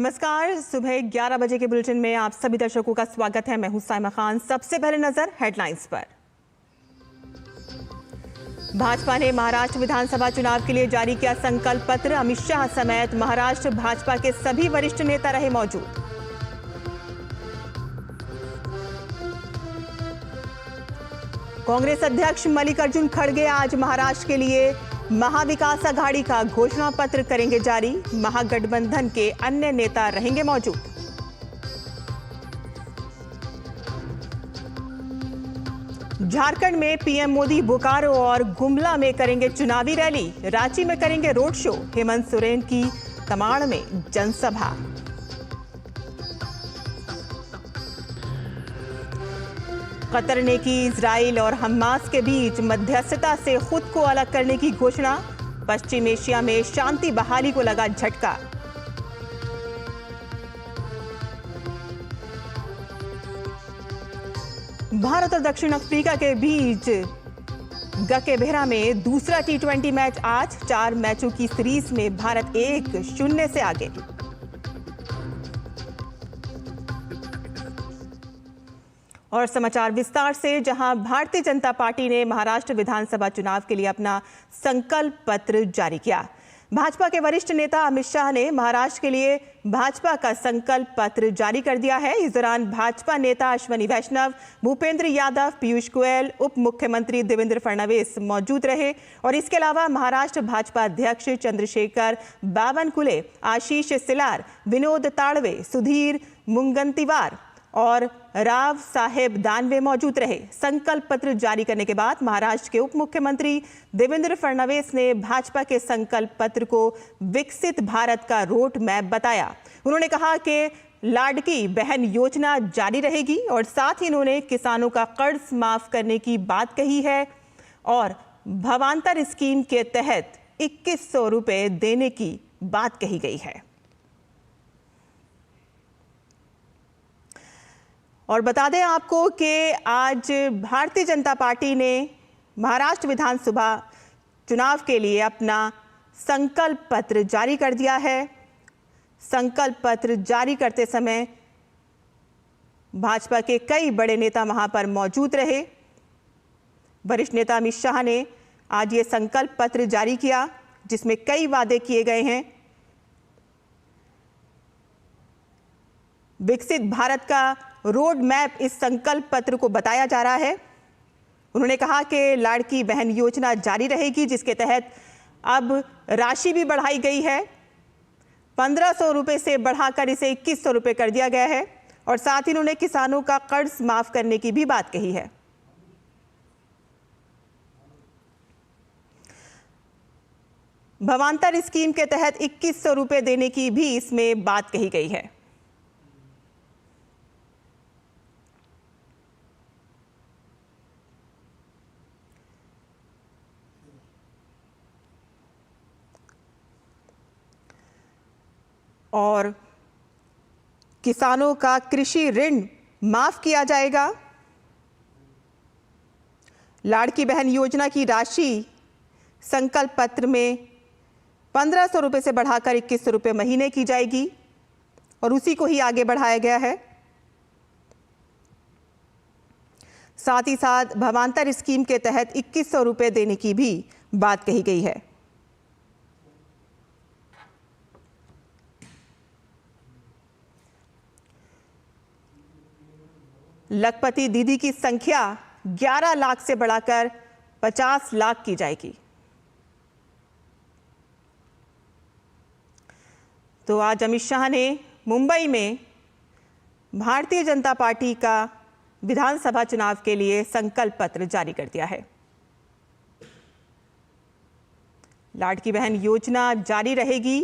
नमस्कार, सुबह 11 बजे के बुलेटिन में आप सभी दर्शकों का स्वागत है। मैं हूं साइमा खान। सबसे पहले नजर हेडलाइंस पर। भाजपा ने महाराष्ट्र विधानसभा चुनाव के लिए जारी किया संकल्प पत्र। अमित शाह समेत महाराष्ट्र भाजपा के सभी वरिष्ठ नेता रहे मौजूद। कांग्रेस अध्यक्ष मल्लिकार्जुन खड़गे आज महाराष्ट्र के लिए महाविकास अघाड़ी का घोषणा पत्र करेंगे जारी। महागठबंधन के अन्य नेता रहेंगे मौजूद। झारखंड में पीएम मोदी बोकारो और गुमला में करेंगे चुनावी रैली। रांची में करेंगे रोड शो। हेमंत सोरेन की तमाड़ में जनसभा। कतर ने की इजराइल और हमास के बीच मध्यस्थता से खुद को अलग करने की घोषणा। पश्चिम एशिया में शांति बहाली को लगा झटका। भारत और दक्षिण अफ्रीका के बीच गकेबेहरा में दूसरा टी20 मैच आज। 4 मैचों की सीरीज में भारत 1-0 से आगे। और समाचार विस्तार से, जहां भारतीय जनता पार्टी ने महाराष्ट्र विधानसभा चुनाव के लिए अपना संकल्प पत्र जारी किया। भाजपा के वरिष्ठ नेता अमित शाह ने महाराष्ट्र के लिए भाजपा का संकल्प पत्र जारी कर दिया है। इस दौरान भाजपा नेता अश्विनी वैष्णव, भूपेंद्र यादव, पीयूष गोयल, उप मुख्यमंत्री देवेंद्र फडणवीस मौजूद रहे। और इसके अलावा महाराष्ट्र भाजपा अध्यक्ष चंद्रशेखर बावनकुले, आशीष सिलार, विनोद ताड़वे, सुधीर मुंगंतीवार और राव साहेब दानवे मौजूद रहे। संकल्प पत्र जारी करने के बाद महाराष्ट्र के उप मुख्यमंत्री देवेंद्र फडणवीस ने भाजपा के संकल्प पत्र को विकसित भारत का रोड मैप बताया। उन्होंने कहा कि लाडकी बहन योजना जारी रहेगी और साथ ही उन्होंने किसानों का कर्ज माफ करने की बात कही है और भावांतर स्कीम के तहत 2100 रुपए देने की बात कही गई है। और बता दें आपको कि आज भारतीय जनता पार्टी ने महाराष्ट्र विधानसभा चुनाव के लिए अपना संकल्प पत्र जारी कर दिया है। संकल्प पत्र जारी करते समय भाजपा के कई बड़े नेता वहां पर मौजूद रहे। वरिष्ठ नेता अमित शाह ने आज ये संकल्प पत्र जारी किया, जिसमें कई वादे किए गए हैं। विकसित भारत का रोड मैप इस संकल्प पत्र को बताया जा रहा है। उन्होंने कहा कि लाड़की बहन योजना जारी रहेगी, जिसके तहत अब राशि भी बढ़ाई गई है। 1500 रुपए से बढ़ाकर इसे 2100 रुपए कर दिया गया है और साथ ही उन्होंने किसानों का कर्ज माफ करने की भी बात कही है। भावांतर स्कीम के तहत 2100 रुपए देने की भी इसमें बात कही गई है। और किसानों का कृषि ऋण माफ किया जाएगा। लाड़की बहन योजना की राशि संकल्प पत्र में 1500 रुपए से बढ़ाकर 2100 रुपए महीने की जाएगी और उसी को ही आगे बढ़ाया गया है। साथ ही साथ भावांतर स्कीम के तहत 2100 रुपए देने की भी बात कही गई है। लखपति दीदी की संख्या 11 लाख से बढ़ाकर 50 लाख की जाएगी। तो आज अमित शाह ने मुंबई में भारतीय जनता पार्टी का विधानसभा चुनाव के लिए संकल्प पत्र जारी कर दिया है। लाड़की बहन योजना जारी रहेगी।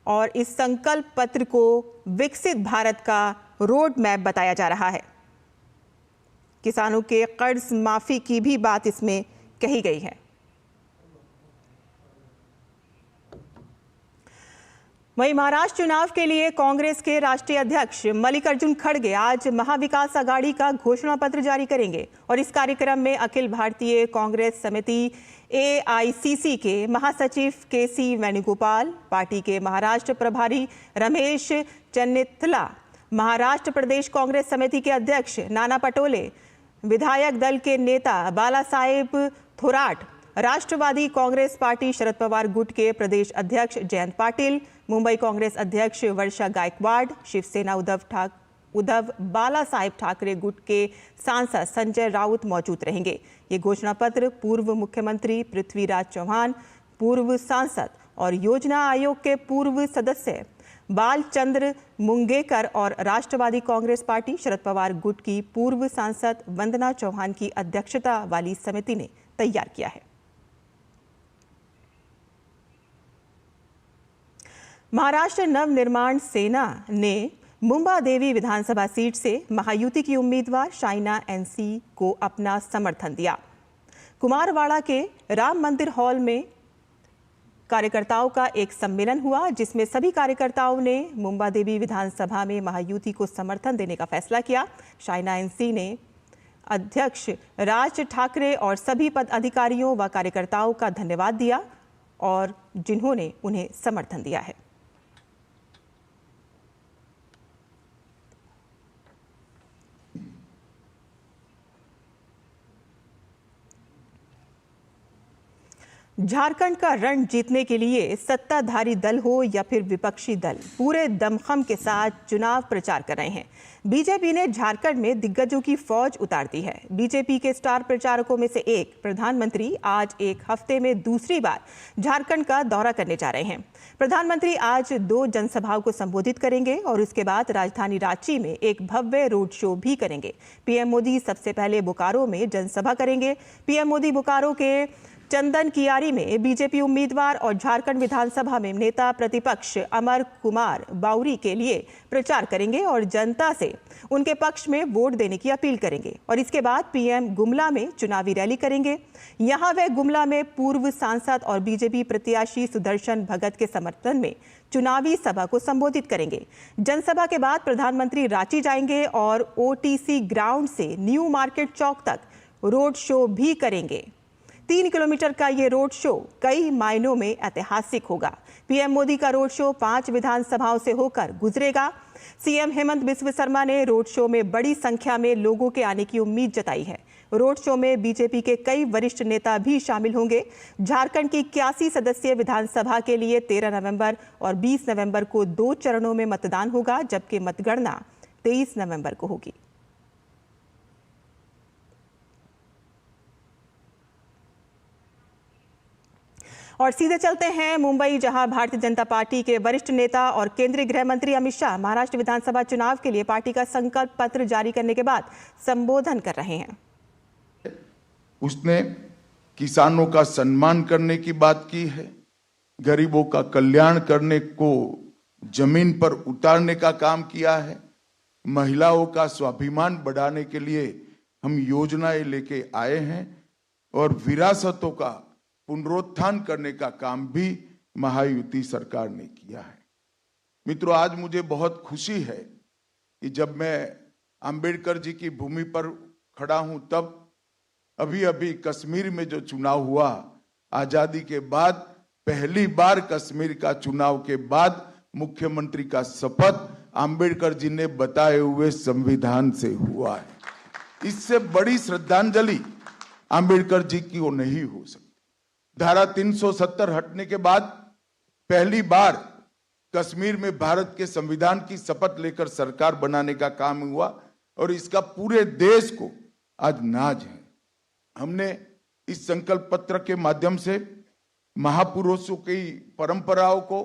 और इस संकल्प पत्र को विकसित भारत का रोड मैप बताया जा रहा है। किसानों के कर्ज माफी की भी बात इसमें कही गई है। वहीं महाराष्ट्र चुनाव के लिए कांग्रेस के राष्ट्रीय अध्यक्ष मल्लिकार्जुन खड़गे आज महाविकास आघाड़ी का घोषणा पत्र जारी करेंगे और इस कार्यक्रम में अखिल भारतीय कांग्रेस समिति AICC के महासचिव KC वेणुगोपाल, पार्टी के महाराष्ट्र प्रभारी रमेश चन्निथला, महाराष्ट्र प्रदेश कांग्रेस समिति के अध्यक्ष नाना पटोले, विधायक दल के नेता बालासाहेब थोराट, राष्ट्रवादी कांग्रेस पार्टी शरद पवार गुट के प्रदेश अध्यक्ष जयंत पाटिल, मुंबई कांग्रेस अध्यक्ष वर्षा गायकवाड़, शिवसेना उद्धव बालासाहेब ठाकरे गुट के सांसद संजय राउत मौजूद रहेंगे। ये घोषणा पत्र पूर्व मुख्यमंत्री पृथ्वीराज चौहान, पूर्व सांसद और योजना आयोग के पूर्व सदस्य बालचंद्र मुंगेकर और राष्ट्रवादी कांग्रेस पार्टी शरद पवार गुट की पूर्व सांसद वंदना चौहान की अध्यक्षता वाली समिति ने तैयार किया है। महाराष्ट्र नवनिर्माण सेना ने मुंबा देवी विधानसभा सीट से महायुति की उम्मीदवार शाइना NC को अपना समर्थन दिया। कुमारवाड़ा के राम मंदिर हॉल में कार्यकर्ताओं का एक सम्मेलन हुआ, जिसमें सभी कार्यकर्ताओं ने मुंबा देवी विधानसभा में महायुति को समर्थन देने का फैसला किया। शाइना NC ने अध्यक्ष राज ठाकरे और सभी पदाधिकारियों व कार्यकर्ताओं का धन्यवाद दिया और जिन्होंने उन्हें समर्थन दिया है। झारखंड का रण जीतने के लिए सत्ताधारी दल हो या फिर विपक्षी दल पूरे दमखम के साथ चुनाव प्रचार कर रहे हैं। बीजेपी ने झारखंड में दिग्गजों की फौज उतार दी है। बीजेपी के स्टार प्रचारकों में से एक प्रधानमंत्री आज एक हफ्ते में दूसरी बार झारखंड का दौरा करने जा रहे हैं। प्रधानमंत्री आज 2 जनसभाओं को संबोधित करेंगे और उसके बाद राजधानी रांची में एक भव्य रोड शो भी करेंगे। पीएम मोदी सबसे पहले बोकारो में जनसभा करेंगे। पीएम मोदी बोकारो के चंदन कियारी में बीजेपी उम्मीदवार और झारखंड विधानसभा में नेता प्रतिपक्ष अमर कुमार बाउरी के लिए प्रचार करेंगे और जनता से उनके पक्ष में वोट देने की अपील करेंगे। और इसके बाद पीएम गुमला में चुनावी रैली करेंगे। यहां वे गुमला में पूर्व सांसद और बीजेपी प्रत्याशी सुदर्शन भगत के समर्थन में चुनावी सभा को संबोधित करेंगे। जनसभा के बाद प्रधानमंत्री रांची जाएंगे और OTC ग्राउंड से न्यू मार्केट चौक तक रोड शो भी करेंगे। 3 किलोमीटर का ये रोड शो कई मायनों में ऐतिहासिक होगा। पीएम मोदी का रोड शो 5 विधानसभाओं से होकर गुजरेगा। सीएम हेमंत बिस्व शर्मा ने रोड शो में बड़ी संख्या में लोगों के आने की उम्मीद जताई है। रोड शो में बीजेपी के कई वरिष्ठ नेता भी शामिल होंगे। झारखंड की 81 सदस्यीय विधानसभा के लिए 13 नवंबर और 20 नवंबर को 2 चरणों में मतदान होगा, जबकि मतगणना 23 नवंबर को होगी। और सीधे चलते हैं मुंबई, जहां भारतीय जनता पार्टी के वरिष्ठ नेता और केंद्रीय गृह मंत्री अमित शाह महाराष्ट्र विधानसभा चुनाव के लिए पार्टी का संकल्प पत्र जारी करने के बाद संबोधन कर रहे हैं। उसने किसानों का सम्मान करने की बात की है, गरीबों का कल्याण करने को जमीन पर उतारने का काम किया है, महिलाओं का स्वाभिमान बढ़ाने के लिए हम योजनाएं लेके आए हैं और विरासतों का पुनरुत्थान करने का काम भी महायुति सरकार ने किया है। मित्रों, आज मुझे बहुत खुशी है कि जब मैं अंबेडकर जी की भूमि पर खड़ा हूं, तब अभी कश्मीर में जो चुनाव हुआ, आजादी के बाद पहली बार कश्मीर का चुनाव के बाद मुख्यमंत्री का शपथ अंबेडकर जी ने बताए हुए संविधान से हुआ है। इससे बड़ी श्रद्धांजलि अंबेडकर जी की वो नहीं हो सकती। धारा 370 हटने के बाद पहली बार कश्मीर में भारत के संविधान की शपथ लेकर सरकार बनाने का काम हुआ और इसका पूरे देश को आज नाज है। हमने इस संकल्प पत्र के माध्यम से महापुरुषों की परंपराओं को,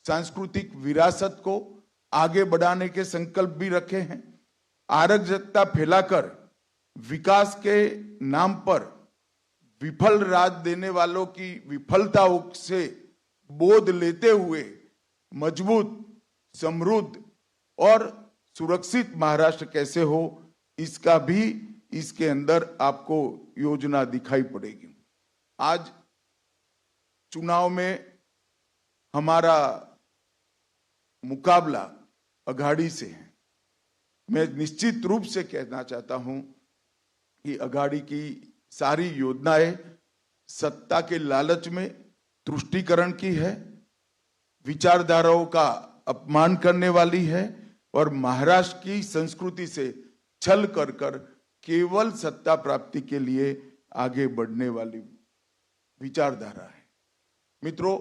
सांस्कृतिक विरासत को आगे बढ़ाने के संकल्प भी रखे हैं। अराजकता फैलाकर विकास के नाम पर विफल राज देने वालों की विफलताओं से बोध लेते हुए मजबूत, समृद्ध और सुरक्षित महाराष्ट्र कैसे हो, इसका भी इसके अंदर आपको योजना दिखाई पड़ेगी। आज चुनाव में हमारा मुकाबला अघाड़ी से है। मैं निश्चित रूप से कहना चाहता हूं कि अघाड़ी की सारी योजनाएं सत्ता के लालच में तुष्टीकरण की है, विचारधाराओं का अपमान करने वाली है और महाराष्ट्र की संस्कृति से छल कर केवल सत्ता प्राप्ति के लिए आगे बढ़ने वाली विचारधारा है। मित्रों,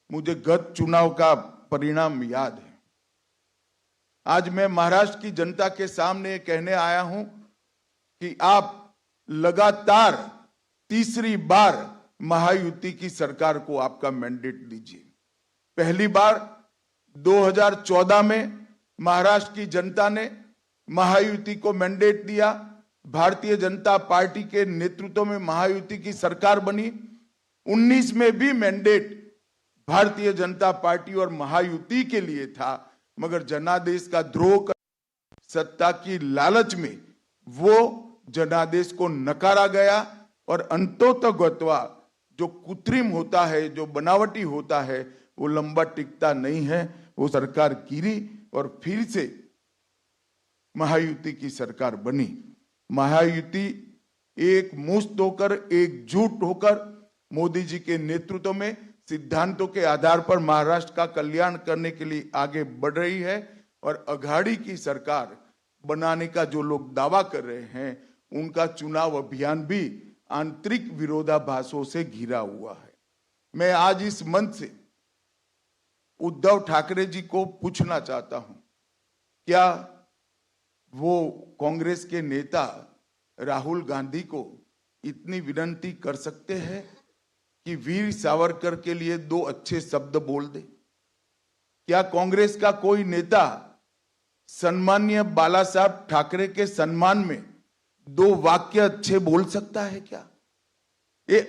मुझे गत चुनाव का परिणाम याद है। आज मैं महाराष्ट्र की जनता के सामने कहने आया हूं कि आप लगातार तीसरी बार महायुति की सरकार को आपका मैंडेट दीजिए। पहली बार 2014 में महाराष्ट्र की जनता ने महायुति को मैंडेट दिया, भारतीय जनता पार्टी के नेतृत्व में महायुति की सरकार बनी। 19 में भी मैंडेट भारतीय जनता पार्टी और महायुति के लिए था, मगर जनादेश का द्रोह कर सत्ता की लालच में वो जनादेश को नकारा गया और अंतोतगत्वा जो कृत्रिम होता है, जो बनावटी होता है, वो लंबा टिकता नहीं है। वो सरकार गिरी और फिर से महायुति की सरकार बनी। महायुति एक मुश्त होकर, एकजुट होकर मोदी जी के नेतृत्व में सिद्धांतों के आधार पर महाराष्ट्र का कल्याण करने के लिए आगे बढ़ रही है और अघाड़ी की सरकार बनाने का जो लोग दावा कर रहे हैं, उनका चुनाव अभियान भी आंतरिक विरोधाभासों से घिरा हुआ है। मैं आज इस मंच से उद्धव ठाकरे जी को पूछना चाहता हूं, क्या वो कांग्रेस के नेता राहुल गांधी को इतनी विनती कर सकते हैं कि वीर सावरकर के लिए 2 अच्छे शब्द बोल दे? क्या कांग्रेस का कोई नेता सम्माननीय बाला साहब ठाकरे के सम्मान में 2 वाक्य अच्छे बोल सकता है क्या? ये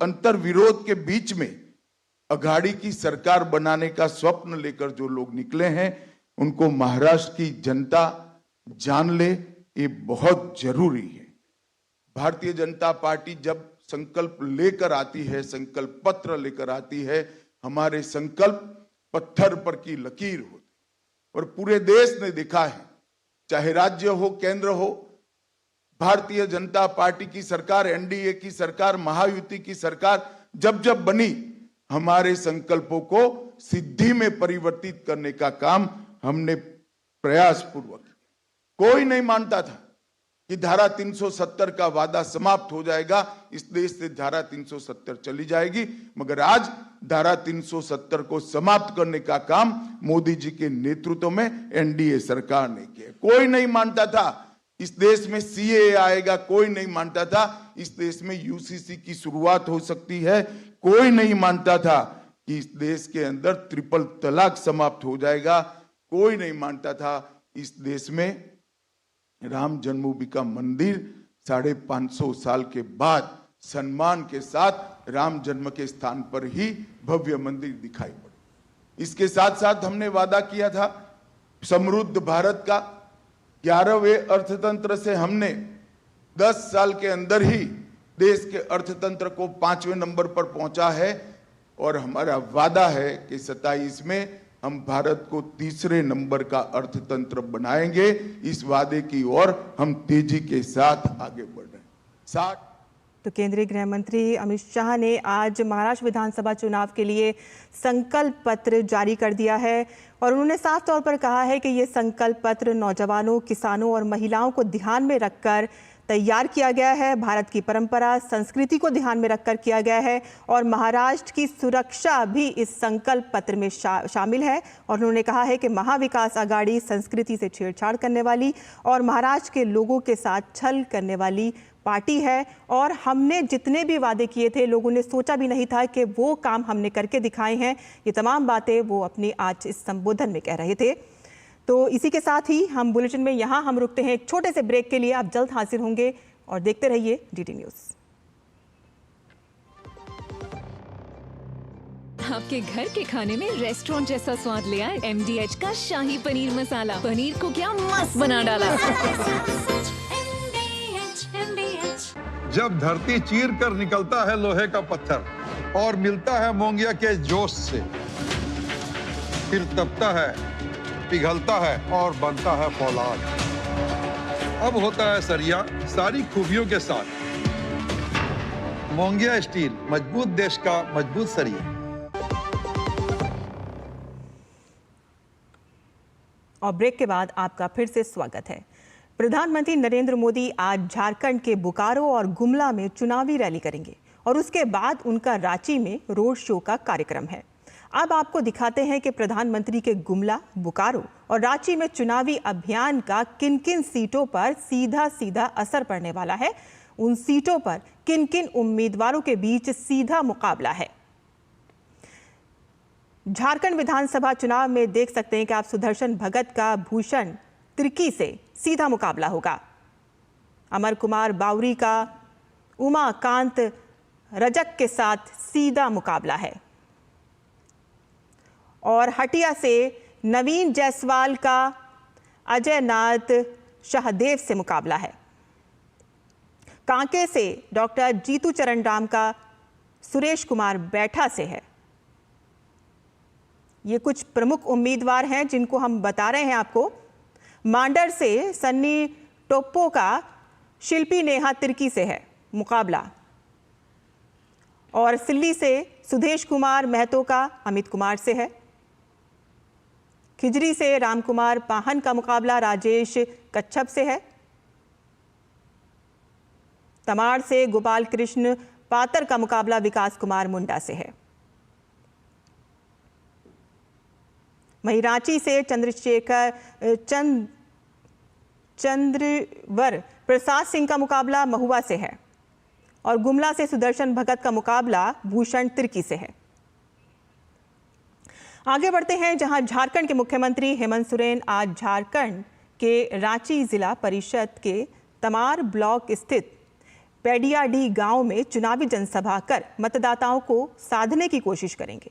अंतर विरोध के बीच में अघाड़ी की सरकार बनाने का स्वप्न लेकर जो लोग निकले हैं, उनको महाराष्ट्र की जनता जान ले, ये बहुत जरूरी है। भारतीय जनता पार्टी जब संकल्प लेकर आती है, संकल्प पत्र लेकर आती है, हमारे संकल्प पत्थर पर की लकीर होती और पूरे देश ने देखा है, चाहे राज्य हो, केंद्र हो, भारतीय जनता पार्टी की सरकार, एनडीए की सरकार, महायुति की सरकार जब जब बनी, हमारे संकल्पों को सिद्धि में परिवर्तित करने का काम हमने प्रयास पूर्वक। कोई नहीं मानता था कि धारा 370 का वादा समाप्त हो जाएगा, इस देश से धारा 370 चली जाएगी, मगर आज धारा 370 को समाप्त करने का काम मोदी जी के नेतृत्व में एनडीए सरकार ने किया। कोई नहीं मानता था इस देश में सीएए आएगा, कोई नहीं मानता था इस देश में यूसीसी की शुरुआत हो सकती है, कोई नहीं मानता था कि इस देश के अंदर ट्रिपल तलाक समाप्त हो जाएगा, कोई नहीं मानता था इस देश में राम जन्मभूमि का मंदिर 550 साल के बाद सम्मान के साथ राम जन्म के स्थान पर ही भव्य मंदिर दिखाई पड़े। इसके साथ साथ हमने वादा किया था समृद्ध भारत का। 11वें अर्थतंत्र से हमने 10 साल के अंदर ही देश के अर्थतंत्र को 5वें नंबर पर पहुंचा है और हमारा वादा है कि 27 में हम भारत को 3रे नंबर का अर्थतंत्र बनाएंगे। इस वादे की ओर हम तेजी के साथ आगे बढ़ रहे हैं। तो केंद्रीय गृह मंत्री अमित शाह ने आज महाराष्ट्र विधानसभा चुनाव के लिए संकल्प पत्र जारी कर दिया है और उन्होंने साफ तौर पर कहा है कि ये संकल्प पत्र नौजवानों, किसानों और महिलाओं को ध्यान में रखकर तैयार किया गया है। भारत की परंपरा, संस्कृति को ध्यान में रखकर किया गया है और महाराष्ट्र की सुरक्षा भी इस संकल्प पत्र में शामिल है। और उन्होंने कहा है कि महाविकास आघाड़ी संस्कृति से छेड़छाड़ करने वाली और महाराष्ट्र के लोगों के साथ छल करने वाली पार्टी है और हमने जितने भी वादे किए थे, लोगों ने सोचा भी नहीं था कि वो काम हमने करके दिखाए हैं। ये तमाम बातें वो अपनी आज इस संबोधन में कह रहे थे। तो इसी के साथ ही हम बुलेटिन में यहाँ हम रुकते हैं एक छोटे से ब्रेक के लिए। आप जल्द हाजिर होंगे और देखते रहिए डीडी न्यूज़। आपके घर के खाने में रेस्टोरेंट जैसा स्वाद ले आए MDH का शाही पनीर मसाला। पनीर को क्या मस्त बना डाला। जब धरती चीर कर निकलता है लोहे का पत्थर और मिलता है मोंगिया के जोश से, फिर तपता है, पिघलता है और बनता है फौलाद। अब होता है सरिया सारी खूबियों के साथ। मोंगिया स्टील, मजबूत देश का मजबूत सरिया। और ब्रेक के बाद आपका फिर से स्वागत है। प्रधानमंत्री नरेंद्र मोदी आज झारखंड के बोकारो और गुमला में चुनावी रैली करेंगे और उसके बाद उनका रांची में रोड शो का कार्यक्रम है। अब आपको दिखाते हैं कि प्रधानमंत्री के गुमला, बोकारो और रांची में चुनावी अभियान का किन किन सीटों पर सीधा सीधा असर पड़ने वाला है, उन सीटों पर किन किन उम्मीदवारों के बीच सीधा मुकाबला है। झारखंड विधानसभा चुनाव में देख सकते हैं कि आप सुदर्शन भगत का भूषण तिर्की से सीधा मुकाबला होगा। अमर कुमार बावरी का उमाकांत रजक के साथ सीधा मुकाबला है और हटिया से नवीन जायसवाल का अजय नाथ शाहदेव से मुकाबला है। कांके से डॉक्टर जीतू चरण राम का सुरेश कुमार बैठा से है। ये कुछ प्रमुख उम्मीदवार हैं जिनको हम बता रहे हैं आपको। मांडर से सन्नी टोप्पो का शिल्पी नेहा तिर्की से है मुकाबला और सिल्ली से सुदेश कुमार महतो का अमित कुमार से है। खिजरी से रामकुमार पाहन का मुकाबला राजेश कच्छप से है। तमाड़ से गोपाल कृष्ण पातर का मुकाबला विकास कुमार मुंडा से है। वहीं रांची से चंद्रवर प्रसाद सिंह का मुकाबला महुआ से है और गुमला से सुदर्शन भगत का मुकाबला भूषण तिर्की से है। आगे बढ़ते हैं जहां झारखंड के मुख्यमंत्री हेमंत सोरेन आज झारखंड के रांची जिला परिषद के तमार ब्लॉक स्थित पेडियाडी गांव में चुनावी जनसभा कर मतदाताओं को साधने की कोशिश करेंगे।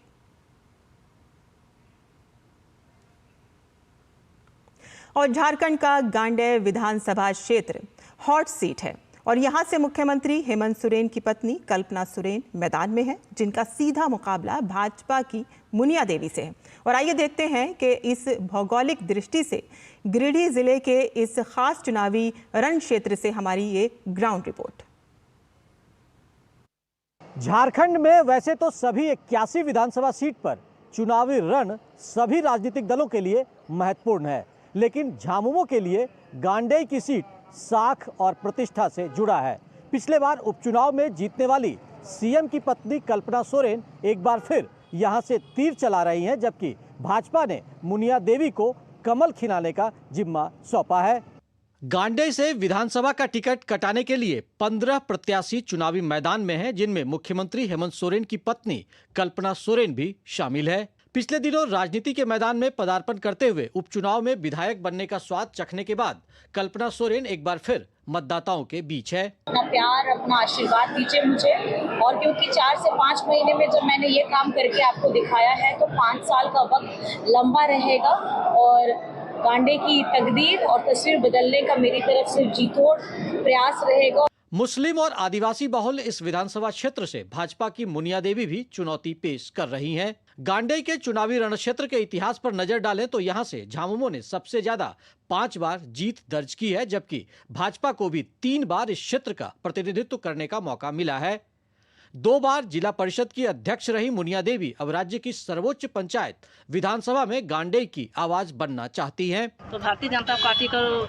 और झारखंड का गांडेय विधानसभा क्षेत्र हॉट सीट है और यहां से मुख्यमंत्री हेमंत सोरेन की पत्नी कल्पना सोरेन मैदान में है, जिनका सीधा मुकाबला भाजपा की मुनिया देवी से है। और आइए देखते हैं कि इस भौगोलिक दृष्टि से गिरिडीह जिले के इस खास चुनावी रण क्षेत्र से हमारी ये ग्राउंड रिपोर्ट। झारखंड में वैसे तो सभी 81 विधानसभा सीट पर चुनावी रण सभी राजनीतिक दलों के लिए महत्वपूर्ण है, लेकिन झामुमो के लिए गांडेय की सीट साख और प्रतिष्ठा से जुड़ा है। पिछले बार उपचुनाव में जीतने वाली सीएम की पत्नी कल्पना सोरेन एक बार फिर यहां से तीर चला रही हैं, जबकि भाजपा ने मुनिया देवी को कमल खिलाने का जिम्मा सौंपा है। गांडेय से विधानसभा का टिकट कटाने के लिए 15 प्रत्याशी चुनावी मैदान में हैं, जिनमें मुख्यमंत्री हेमंत सोरेन की पत्नी कल्पना सोरेन भी शामिल है। पिछले दिनों राजनीति के मैदान में पदार्पण करते हुए उपचुनाव में विधायक बनने का स्वाद चखने के बाद कल्पना सोरेन एक बार फिर मतदाताओं के बीच है। अपना प्यार, अपना आशीर्वाद दीजिए मुझे, और क्योंकि 4 से 5 महीने में जब मैंने ये काम करके आपको दिखाया है तो 5 साल का वक्त लंबा रहेगा और गांडे की तकदीर और तस्वीर बदलने का मेरी तरफ से जीतोड़ प्रयास रहेगा। मुस्लिम और आदिवासी बहुल इस विधानसभा क्षेत्र से भाजपा की मुनिया देवी भी चुनौती पेश कर रही हैं। गांडेय के चुनावी रण क्षेत्र के इतिहास पर नजर डालें तो यहां से झामुमो ने सबसे ज्यादा 5 बार जीत दर्ज की है, जबकि भाजपा को भी 3 बार इस क्षेत्र का प्रतिनिधित्व करने का मौका मिला है। 2 बार जिला परिषद की अध्यक्ष रही मुनिया देवी अब राज्य की सर्वोच्च पंचायत विधानसभा में गांडेय की आवाज बनना चाहती हैं। तो भारतीय जनता पार्टी को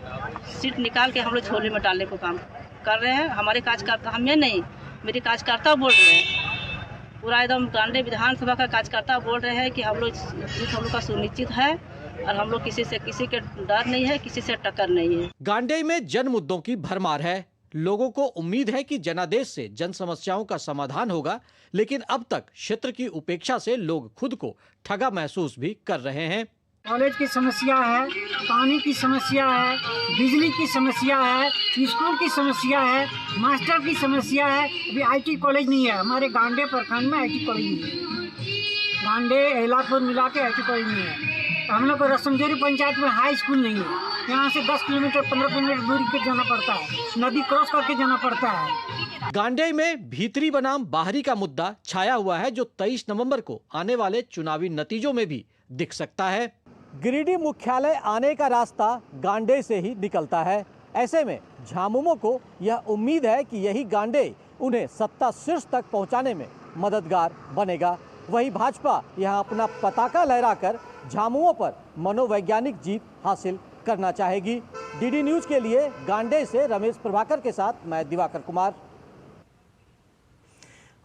सीट निकाल के हम लोग झोले में डालने को काम कर रहे हैं। हमारे कार्यकर्ता, हमें नहीं, मेरे कार्यकर्ता बोल रहे हैं, पूरा एकदम गांडेय विधानसभा का कार्यकर्ता बोल रहे हैं कि हम लोग जीत हम लोग का सुनिश्चित है और हम लोग किसी के डर नहीं है, किसी से टक्कर नहीं है। गांडेय में जन मुद्दों की भरमार है। लोगों को उम्मीद है कि जनादेश से जन समस्याओं का समाधान होगा, लेकिन अब तक क्षेत्र की उपेक्षा से लोग खुद को ठगा महसूस भी कर रहे हैं। कॉलेज की समस्या है, पानी की समस्या है, बिजली की समस्या है, स्कूल की समस्या है, मास्टर की समस्या है। अभी आईटी कॉलेज नहीं है हमारे गांडे प्रखंड में, आईटी कॉलेज नहीं है। गांडे एलापुर मिला के आईटी कॉलेज नहीं है। हम लोग को रसमजोरी पंचायत में हाई स्कूल नहीं है। यहाँ से 10 किलोमीटर 15 किलोमीटर दूरी पे जाना पड़ता है, नदी क्रॉस करके जाना पड़ता है। गांडेय में भीतरी बनाम बाहरी का मुद्दा छाया हुआ है, जो 23 नवंबर को आने वाले चुनावी नतीजों में भी दिख सकता है। गिरिडीह मुख्यालय आने का रास्ता गांडेय से ही निकलता है। ऐसे में झामुमो को यह उम्मीद है कि यही गांडेय उन्हें सत्ता शीर्ष तक पहुंचाने में मददगार बनेगा। वहीं भाजपा यहां अपना पताका लहराकर झामुमो पर मनोवैज्ञानिक जीत हासिल करना चाहेगी। डीडी न्यूज के लिए गांडेय से रमेश प्रभाकर के साथ मैं दिवाकर कुमार।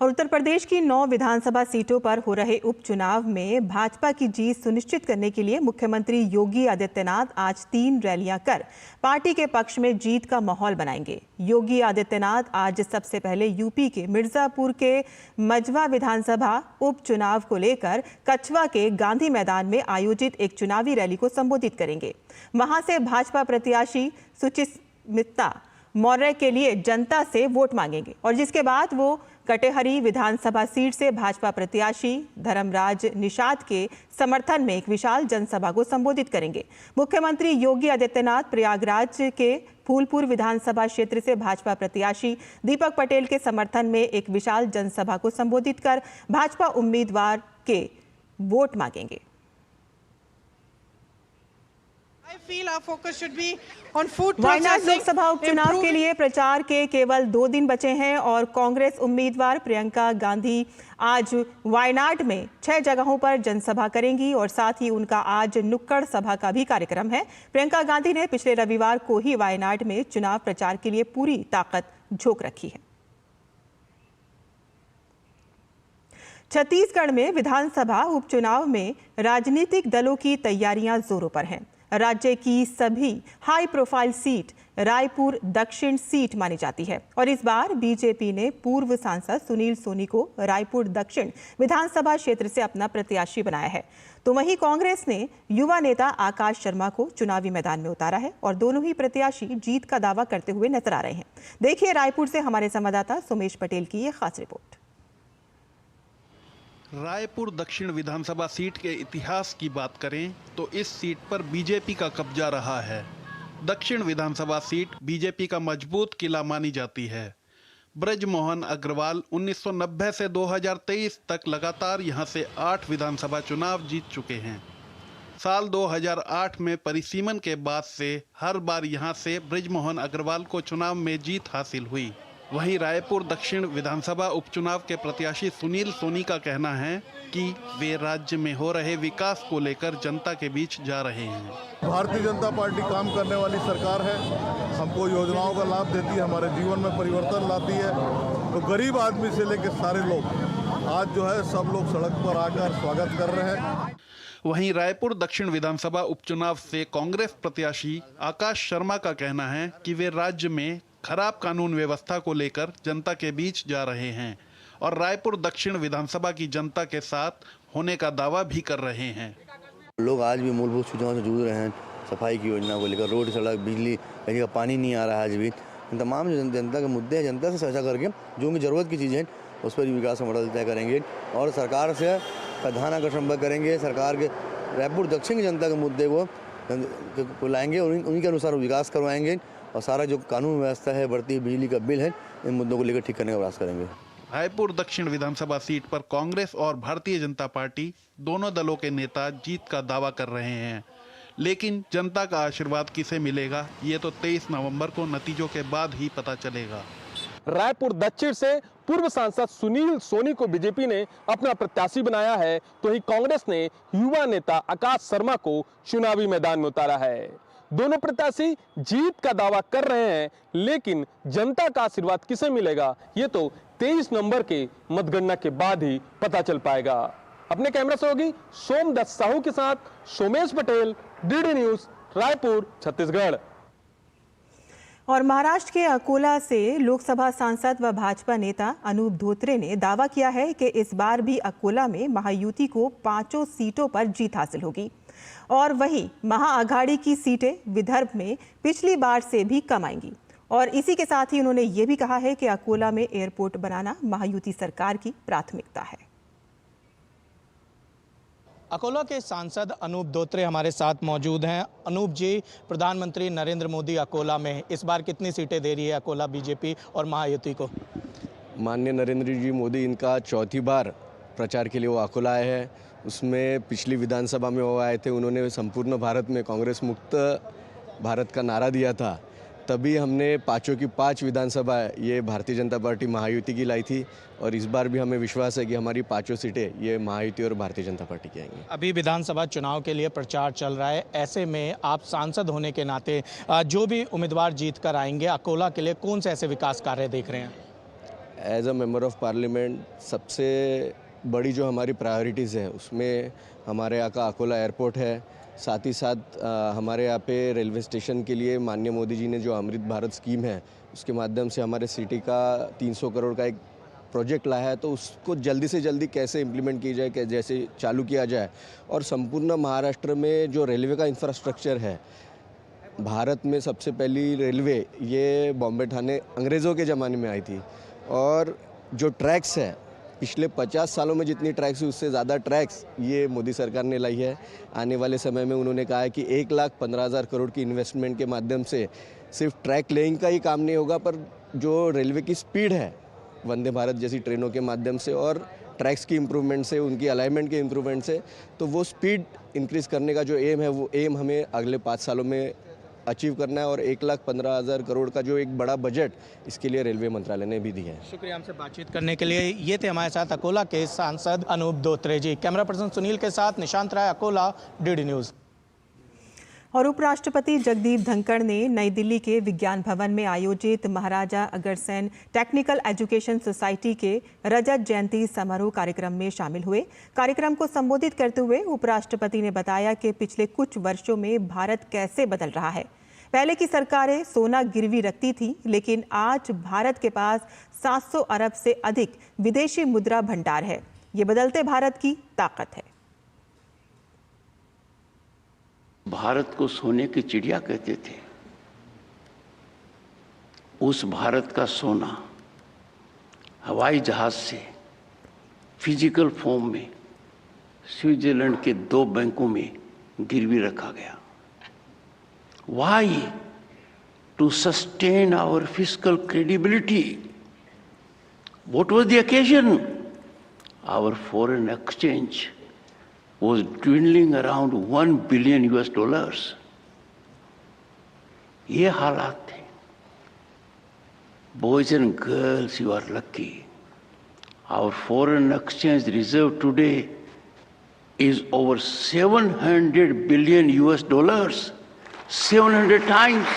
और उत्तर प्रदेश की 9 विधानसभा सीटों पर हो रहे उपचुनाव में भाजपा की जीत सुनिश्चित करने के लिए मुख्यमंत्री योगी आदित्यनाथ आज 3 रैलियां कर पार्टी के पक्ष में जीत का माहौल बनाएंगे। योगी आदित्यनाथ आज सबसे पहले यूपी के मिर्जापुर के मजवा विधानसभा उपचुनाव को लेकर कछवा के गांधी मैदान में आयोजित एक चुनावी रैली को संबोधित करेंगे। वहां से भाजपा प्रत्याशी सुचिस्मिता मौर्य के लिए जनता से वोट मांगेंगे और जिसके बाद वो कटेहरी विधानसभा सीट से भाजपा प्रत्याशी धर्मराज निषाद के समर्थन में एक विशाल जनसभा को संबोधित करेंगे। मुख्यमंत्री योगी आदित्यनाथ प्रयागराज के फूलपुर विधानसभा क्षेत्र से भाजपा प्रत्याशी दीपक पटेल के समर्थन में एक विशाल जनसभा को संबोधित कर भाजपा उम्मीदवार के वोट मांगेंगे। वायनाड लोकसभा उपचुनाव के लिए प्रचार के केवल 2 दिन बचे हैं और कांग्रेस उम्मीदवार प्रियंका गांधी आज वायनाड में 6 जगहों पर जनसभा करेंगी और साथ ही उनका आज नुक्कड़ सभा का भी कार्यक्रम है। प्रियंका गांधी ने पिछले रविवार को ही वायनाड में चुनाव प्रचार के लिए पूरी ताकत झोंक रखी है। छत्तीसगढ़ में विधानसभा उपचुनाव में राजनीतिक दलों की तैयारियां जोरों पर हैं। राज्य की सभी हाई प्रोफाइल सीट रायपुर दक्षिण सीट मानी जाती है और इस बार बीजेपी ने पूर्व सांसद सुनील सोनी को रायपुर दक्षिण विधानसभा क्षेत्र से अपना प्रत्याशी बनाया है। तो वहीं कांग्रेस ने युवा नेता आकाश शर्मा को चुनावी मैदान में उतारा है और दोनों ही प्रत्याशी जीत का दावा करते हुए नजर आ रहे हैं। देखिए रायपुर से हमारे संवाददाता सुमेश पटेल की ये खास रिपोर्ट। रायपुर दक्षिण विधानसभा सीट के इतिहास की बात करें तो इस सीट पर बीजेपी का कब्जा रहा है। दक्षिण विधानसभा सीट बीजेपी का मजबूत किला मानी जाती है। ब्रजमोहन अग्रवाल 1990 से 2023 तक लगातार यहां से 8 विधानसभा चुनाव जीत चुके हैं। साल 2008 में परिसीमन के बाद से हर बार यहां से ब्रजमोहन अग्रवाल को चुनाव में जीत हासिल हुई। वहीं रायपुर दक्षिण विधानसभा उपचुनाव के प्रत्याशी सुनील सोनी का कहना है कि वे राज्य में हो रहे विकास को लेकर जनता के बीच जा रहे हैं। भारतीय जनता पार्टी काम करने वाली सरकार है, हमको योजनाओं का लाभ देती है, हमारे जीवन में परिवर्तन लाती है। तो गरीब आदमी से लेकर सारे लोग आज जो है सब लोग सड़क पर आकर स्वागत कर रहे हैं। वहीं रायपुर दक्षिण विधानसभा उपचुनाव से कांग्रेस प्रत्याशी आकाश शर्मा का कहना है कि वे राज्य में खराब कानून व्यवस्था को लेकर जनता के बीच जा रहे हैं और रायपुर दक्षिण विधानसभा की जनता के साथ होने का दावा भी कर रहे हैं। लोग आज भी मूलभूत सुविधाओं से जूझ रहे हैं। सफाई की योजना को लेकर, रोड, सड़क, बिजली, कहीं का पानी नहीं आ रहा है आज भी। तमाम जो जनता के मुद्दे हैं, जनता से चर्चा करके जो उनकी ज़रूरत की चीज़ें हैं उस पर विकास का मॉडल तय करेंगे और सरकार से ध्यान आकर्षण करेंगे। सरकार के रायपुर दक्षिण की जनता के मुद्दे को लाएंगे और उन्हीं के अनुसार विकास करवाएंगे और सारा जो कानून व्यवस्था है, बढ़ती बिजली का बिल है, इन मुद्दों को लेकर ठीक करने का प्रयास करेंगे। रायपुर दक्षिण विधानसभा सीट पर कांग्रेस और भारतीय जनता पार्टी दोनों दलों के नेता जीत का दावा कर रहे हैं, लेकिन जनता का आशीर्वाद किसे मिलेगा ये तो 23 नवंबर को नतीजों के बाद ही पता चलेगा। रायपुर दक्षिण से पूर्व सांसद सुनील सोनी को बीजेपी ने अपना प्रत्याशी बनाया है, तो ही कांग्रेस ने युवा नेता आकाश शर्मा को चुनावी मैदान में उतारा है। दोनों प्रत्याशी जीत का दावा कर रहे हैं, लेकिन जनता का आशीर्वाद किसे मिलेगा ये तो 23 नवंबर के मतगणना के बाद ही पता चल पाएगा। अपने कैमरा सहयोगी सोमदत्त साहू के साथ सोमेश पटेल, डीडी न्यूज, रायपुर, छत्तीसगढ़। और महाराष्ट्र के अकोला से लोकसभा सांसद व भाजपा नेता अनूप धोत्रे ने दावा किया है कि इस बार भी अकोला में महायुति को 5 सीटों पर जीत हासिल होगी और वहीं महाआघाड़ी की सीटें विदर्भ में पिछली बार से भी कम आएंगी। और इसी के साथ ही उन्होंने ये भी कहा है कि अकोला में एयरपोर्ट बनाना महायुति सरकार की प्राथमिकता है। अकोला के सांसद अनूप धोत्रे हमारे साथ मौजूद हैं। अनूप जी, प्रधानमंत्री नरेंद्र मोदी अकोला में इस बार कितनी सीटें दे रही है अकोला बीजेपी और महायुति को? माननीय नरेंद्र जी मोदी इनका 4थी बार प्रचार के लिए वो अकोला आए हैं। उसमें पिछली विधानसभा में वो आए थे, उन्होंने संपूर्ण भारत में कांग्रेस मुक्त भारत का नारा दिया था। तभी हमने पाँचों की 5 विधानसभा ये भारतीय जनता पार्टी महायुति की लाई थी और इस बार भी हमें विश्वास है कि हमारी 5 सीटें ये महायुति और भारतीय जनता पार्टी की आएंगी। अभी विधानसभा चुनाव के लिए प्रचार चल रहा है, ऐसे में आप सांसद होने के नाते जो भी उम्मीदवार जीत कर आएंगे अकोला के लिए कौन से ऐसे विकास कार्य देख रहे हैं? As a member of parliament सबसे बड़ी जो हमारी प्रायोरिटीज़ है उसमें हमारे यहाँ का अकोला एयरपोर्ट है, साथ ही साथ हमारे यहाँ पे रेलवे स्टेशन के लिए माननीय मोदी जी ने जो अमृत भारत स्कीम है उसके माध्यम से हमारे सिटी का 300 करोड़ का एक प्रोजेक्ट लाया है, तो उसको जल्दी से जल्दी कैसे इम्प्लीमेंट की जाए, जैसे चालू किया जाए। और संपूर्ण महाराष्ट्र में जो रेलवे का इंफ्रास्ट्रक्चर है, भारत में सबसे पहली रेलवे ये बॉम्बे ठाणे अंग्रेज़ों के ज़माने में आई थी और जो ट्रैक्स है पिछले 50 सालों में जितनी ट्रैक्स हुई उससे ज़्यादा ट्रैक्स ये मोदी सरकार ने लाई है। आने वाले समय में उन्होंने कहा है कि 1,15,000 करोड़ की इन्वेस्टमेंट के माध्यम से सिर्फ ट्रैक लेइंग का ही काम नहीं होगा, पर जो रेलवे की स्पीड है वंदे भारत जैसी ट्रेनों के माध्यम से और ट्रैक्स की इम्प्रूवमेंट से, उनकी अलाइनमेंट के इम्प्रूवमेंट से, तो वो स्पीड इंक्रीज़ करने का जो एम है वो एम हमें अगले 5 सालों में अचीव करना है। और 1,15,000 करोड़ का जो एक बड़ा बजट इसके लिए रेलवे मंत्रालय ने भी दिया है। शुक्रिया हमसे बातचीत करने के लिए। ये थे हमारे साथ अकोला के सांसद अनूप धोत्रे जी। कैमरा पर्सन सुनील के साथ निशांत राय, अकोला, डीडी न्यूज़। और उपराष्ट्रपति जगदीप धनखड़ ने नई दिल्ली के विज्ञान भवन में आयोजित Maharaja Agrasen technical education society के रजत जयंती समारोह कार्यक्रम में शामिल हुए। कार्यक्रम को संबोधित करते हुए उपराष्ट्रपति ने बताया कि पिछले कुछ वर्षों में भारत कैसे बदल रहा है। पहले की सरकारें सोना गिरवी रखती थी, लेकिन आज भारत के पास 700 अरब से अधिक विदेशी मुद्रा भंडार है। ये बदलते भारत की ताकत है। भारत को सोने की चिड़िया कहते थे। उस भारत का सोना हवाई जहाज से फिजिकल फॉर्म में स्विट्जरलैंड के 2 बैंकों में गिरवी रखा गया। Why? To sustain our fiscal credibility. What was the occasion? Our foreign exchange was dwindling around $1 billion. ये हालात थे। Boys and girls, you are lucky. Our foreign exchange reserve today is over $700 billion. 700 times.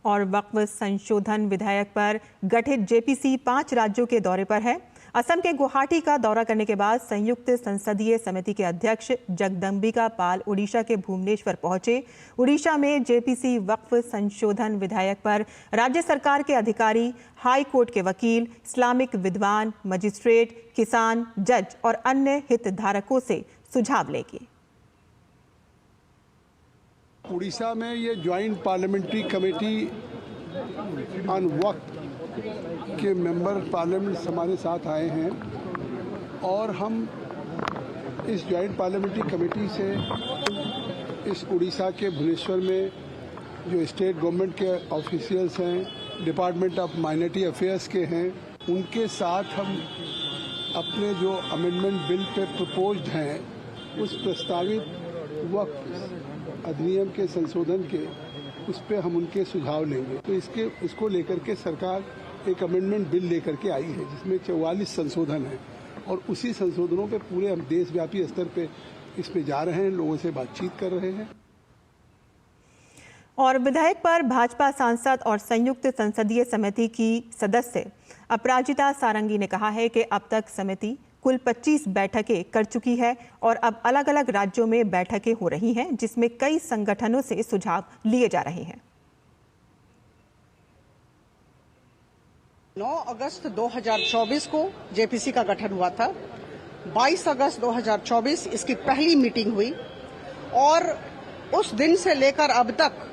और वक्फ संशोधन विधेयक पर गठित JPC 5 राज्यों के दौरे पर है। असम के गुवाहाटी का दौरा करने के बाद संयुक्त संसदीय समिति के अध्यक्ष जगदम्बिका पाल उड़ीसा के भुवनेश्वर पहुंचे। उड़ीसा में जेपीसी वक्फ संशोधन विधेयक पर राज्य सरकार के अधिकारी, हाई कोर्ट के वकील, इस्लामिक विद्वान, मजिस्ट्रेट, किसान, जज और अन्य हितधारकों से सुझाव लेंगे। उड़ीसा में ये ज्वाइंट पार्लियामेंट्री कमेटी ऑन वक्फ के मेंबर पार्लियामेंट हमारे साथ आए हैं और हम इस ज्वाइंट पार्लियामेंट्री कमेटी से इस उड़ीसा के भुवनेश्वर में जो स्टेट गवर्नमेंट के ऑफिशियल्स हैं, डिपार्टमेंट ऑफ माइनॉरिटी अफेयर्स के हैं, उनके साथ हम अपने जो अमेंडमेंट बिल पे प्रपोज्ड हैं उस प्रस्तावित वक्फ अधिनियम के संशोधन के उस पे हम उनके सुझाव लेंगे। तो इसको लेकर के सरकार एक अमेंडमेंट बिल लेकर के आई है जिसमें 44 संशोधन है और उसी संशोधनों पे पूरे हम देशव्यापी स्तर पे इस पे जा रहे हैं, लोगों से बातचीत कर रहे हैं। और विधेयक पर भाजपा सांसद और संयुक्त संसदीय समिति की सदस्य अपराजिता सारंगी ने कहा है कि अब तक समिति कुल 25 बैठकें कर चुकी है और अब अलग अलग राज्यों में बैठकें हो रही हैं, जिसमें कई संगठनों से सुझाव लिए जा रहे हैं। 9 अगस्त 2024 को जेपीसी का गठन हुआ था। 22 अगस्त 2024 इसकी पहली मीटिंग हुई और उस दिन से लेकर अब तक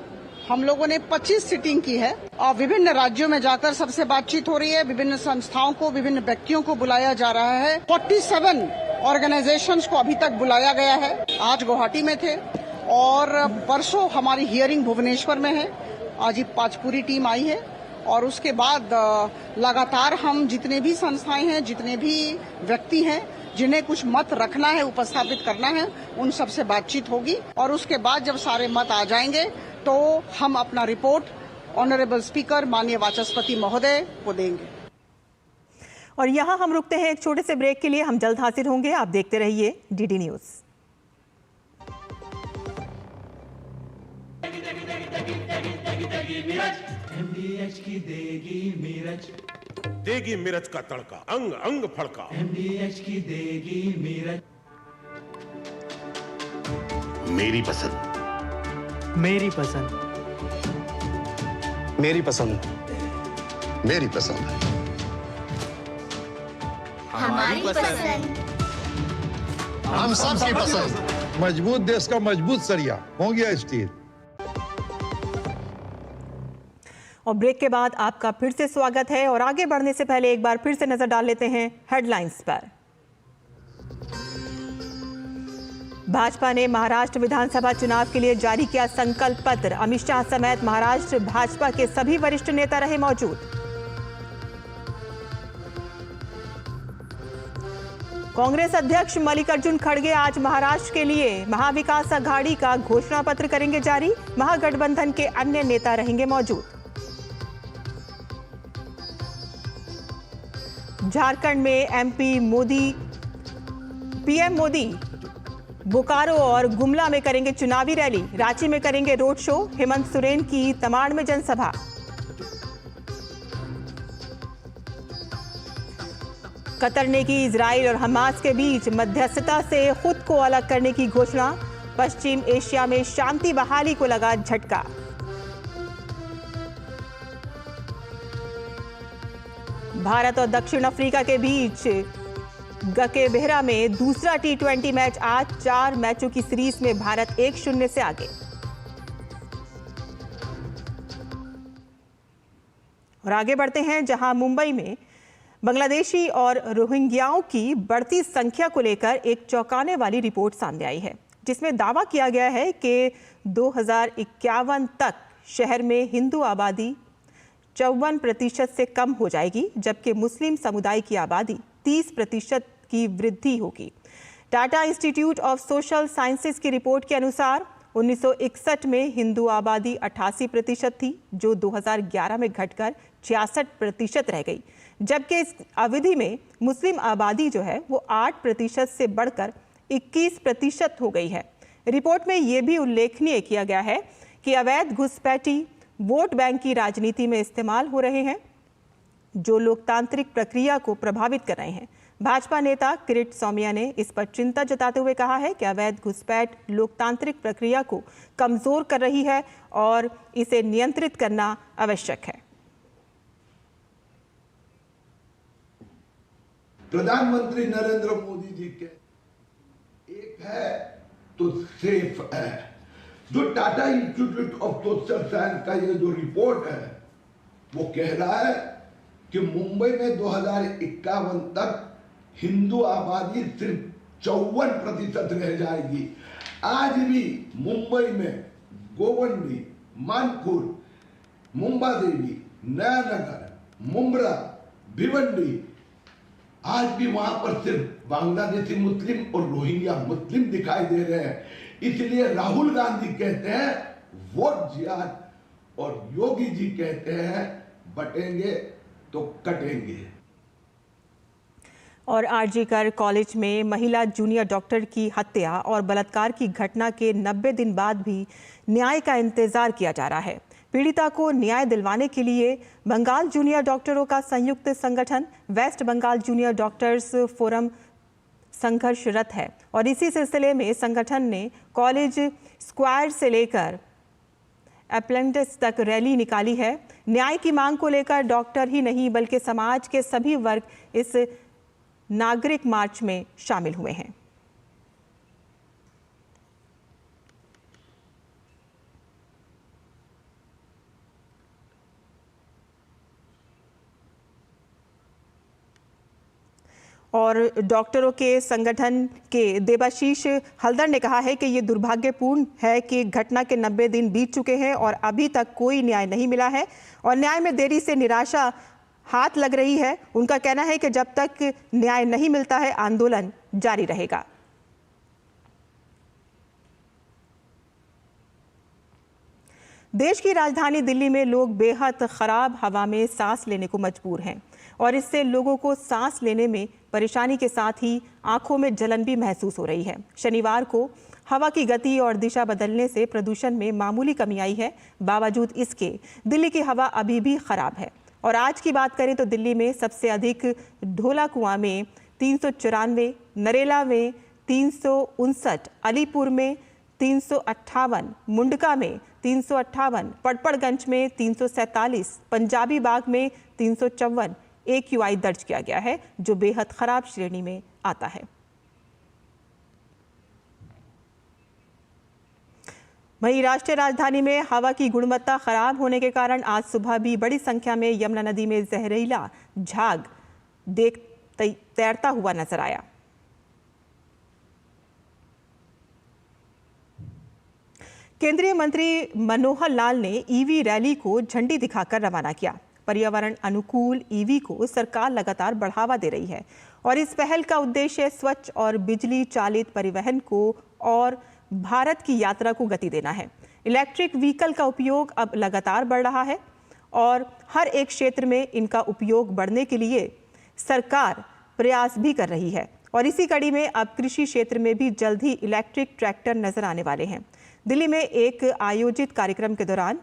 हम लोगों ने 25 सिटिंग की है और विभिन्न राज्यों में जाकर सबसे बातचीत हो रही है। विभिन्न संस्थाओं को, विभिन्न व्यक्तियों को बुलाया जा रहा है। 47 ऑर्गेनाइजेशंस को अभी तक बुलाया गया है। आज गुवाहाटी में थे और परसों हमारी हियरिंग भुवनेश्वर में है। आज ही 5 पूरी टीम आई है और उसके बाद लगातार हम जितने भी संस्थाएं हैं, जितने भी व्यक्ति हैं जिन्हें कुछ मत रखना है, उपस्थापित करना है, उन सब से बातचीत होगी और उसके बाद जब सारे मत आ जाएंगे तो हम अपना रिपोर्ट ऑनरेबल स्पीकर माननीय वाचस्पति महोदय को देंगे। और यहाँ हम रुकते हैं एक छोटे से ब्रेक के लिए। हम जल्द हाजिर होंगे। आप देखते रहिए डीडी न्यूज़। MDH की देगी मिर्च का तड़का, अंग अंग फड़का। MDH की देगी मिर्च। मेरी पसंद, मेरी पसंद, मेरी पसंद, मेरी पसंद, हमारी पसंद, हम सबकी पसंद। मजबूत देश का मजबूत सरिया हो गया स्टील। और ब्रेक के बाद आपका फिर से स्वागत है। और आगे बढ़ने से पहले एक बार फिर से नजर डाल लेते हैं हेडलाइंस पर। भाजपा ने महाराष्ट्र विधानसभा चुनाव के लिए जारी किया संकल्प पत्र। अमित शाह समेत महाराष्ट्र भाजपा के सभी वरिष्ठ नेता रहे मौजूद। कांग्रेस अध्यक्ष मल्लिकार्जुन खड़गे आज महाराष्ट्र के लिए महाविकास अघाड़ी का घोषणा पत्र करेंगे जारी। महागठबंधन के अन्य नेता रहेंगे मौजूद। झारखंड में पीएम मोदी बोकारो और गुमला में करेंगे चुनावी रैली। रांची में करेंगे रोड शो। हेमंत सोरेन की तमाड़ में जनसभा। कतर ने की इजराइल और हमास के बीच मध्यस्थता से खुद को अलग करने की घोषणा। पश्चिम एशिया में शांति बहाली को लगा झटका। भारत और दक्षिण अफ्रीका के बीच गकेबेहरा में दूसरा T20 मैच आज। 4 मैचों की सीरीज में भारत 1-0 से आगे। और आगे बढ़ते हैं जहां मुंबई में बांग्लादेशी और रोहिंग्याओं की बढ़ती संख्या को लेकर एक चौंकाने वाली रिपोर्ट सामने आई है, जिसमें दावा किया गया है कि 2051 तक शहर में हिंदू आबादी 54% से कम हो जाएगी, जबकि मुस्लिम समुदाय की आबादी 30% की वृद्धि होगी। Tata institute of social sciences की रिपोर्ट के अनुसार 1961 में हिंदू आबादी 88% थी, जो 2011 में घटकर 66% रह गई, जबकि इस अवधि में मुस्लिम आबादी जो है वो 8% से बढ़कर 21% हो गई है। रिपोर्ट में ये भी उल्लेखनीय किया गया है कि अवैध घुसपैठी वोट बैंक की राजनीति में इस्तेमाल हो रहे हैं, जो लोकतांत्रिक प्रक्रिया को प्रभावित कर रहे हैं। भाजपा नेता किरीट सौम्या ने इस पर चिंता जताते हुए कहा है कि अवैध घुसपैठ लोकतांत्रिक प्रक्रिया को कमजोर कर रही है और इसे नियंत्रित करना आवश्यक है। प्रधानमंत्री नरेंद्र मोदी जी के एक है तो सेफ है। जो Tata institute of social science का ये जो रिपोर्ट है वो कह रहा है कि मुंबई में 2051 तक हिंदू आबादी सिर्फ 54% रह जाएगी। आज भी मुंबई में गोवंडी, मानपुर, मुंबादेवी, नयानगर, मुंब्रा, भिवंडी, आज भी वहां पर सिर्फ बांग्लादेशी मुस्लिम और रोहिंग्या मुस्लिम दिखाई दे रहे हैं। इसलिए राहुल गांधी कहते हैं वोट जिहाद और योगी जी कहते हैं बटेंगे तो कटेंगे। और आरजीकर कॉलेज में महिला जूनियर डॉक्टर की हत्या और बलात्कार की घटना के 90 दिन बाद भी न्याय का इंतजार किया जा रहा है। पीड़िता को न्याय दिलवाने के लिए बंगाल जूनियर डॉक्टरों का संयुक्त संगठन West Bengal junior doctors forum संघर्षरत है और इसी सिलसिले में संगठन ने कॉलेज स्क्वायर से लेकर एप्लेंटिस तक रैली निकाली है। न्याय की मांग को लेकर डॉक्टर ही नहीं बल्कि समाज के सभी वर्ग इस नागरिक मार्च में शामिल हुए हैं। और डॉक्टरों के संगठन के देबाशीष हल्दर ने कहा है कि ये दुर्भाग्यपूर्ण है कि घटना के 90 दिन बीत चुके हैं और अभी तक कोई न्याय नहीं मिला है और न्याय में देरी से निराशा हाथ लग रही है। उनका कहना है कि जब तक न्याय नहीं मिलता है आंदोलन जारी रहेगा। देश की राजधानी दिल्ली में लोग बेहद खराब हवा में सांस लेने को मजबूर हैं और इससे लोगों को सांस लेने में परेशानी के साथ ही आंखों में जलन भी महसूस हो रही है। शनिवार को हवा की गति और दिशा बदलने से प्रदूषण में मामूली कमी आई है। बावजूद इसके दिल्ली की हवा अभी भी खराब है। और आज की बात करें तो दिल्ली में सबसे अधिक ढोलाकुआं में 394, नरेला में 359, अलीपुर में 358, मुंडका में 358, पड़पड़गंज में 347, पंजाबी बाग में 354 AQI दर्ज किया गया है, जो बेहद खराब श्रेणी में आता है। वहीं राष्ट्रीय राजधानी में हवा की गुणवत्ता खराब होने के कारण आज सुबह भी बड़ी संख्या में यमुना नदी में जहरीला झाग तैरता हुआ नजर आया। केंद्रीय मंत्री मनोहर लाल ने ईवी रैली को झंडी दिखाकर रवाना किया। पर्यावरण अनुकूल ईवी को सरकार लगातार बढ़ावा दे रही है और इस पहल का उद्देश्य स्वच्छ और बिजली चालित परिवहन को और भारत की यात्रा को गति देना है। इलेक्ट्रिक व्हीकल का उपयोग अब लगातार बढ़ रहा है और हर एक क्षेत्र में इनका उपयोग बढ़ने के लिए सरकार प्रयास भी कर रही है और इसी कड़ी में अब कृषि क्षेत्र में भी जल्द ही इलेक्ट्रिक ट्रैक्टर नजर आने वाले हैं। दिल्ली में एक आयोजित कार्यक्रम के दौरान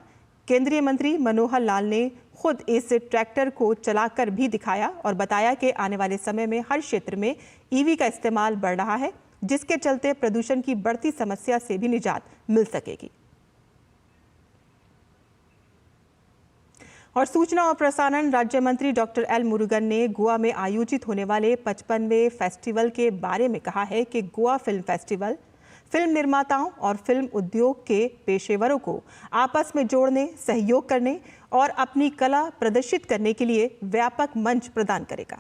केंद्रीय मंत्री मनोहर लाल ने खुद इस ट्रैक्टर को चलाकर भी दिखाया और बताया कि आने वाले समय में हर क्षेत्र में ईवी का इस्तेमाल बढ़ रहा है, जिसके चलते प्रदूषण की बढ़ती समस्या से भी निजात मिल सकेगी। और सूचना और प्रसारण राज्य मंत्री डॉक्टर एल मुरुगन ने गोवा में आयोजित होने वाले 55वें फेस्टिवल के बारे में कहा है कि गोवा फिल्म फेस्टिवल फिल्म निर्माताओं और फिल्म उद्योग के पेशेवरों को आपस में जोड़ने, सहयोग करने और अपनी कला प्रदर्शित करने के लिए व्यापक मंच प्रदान करेगा।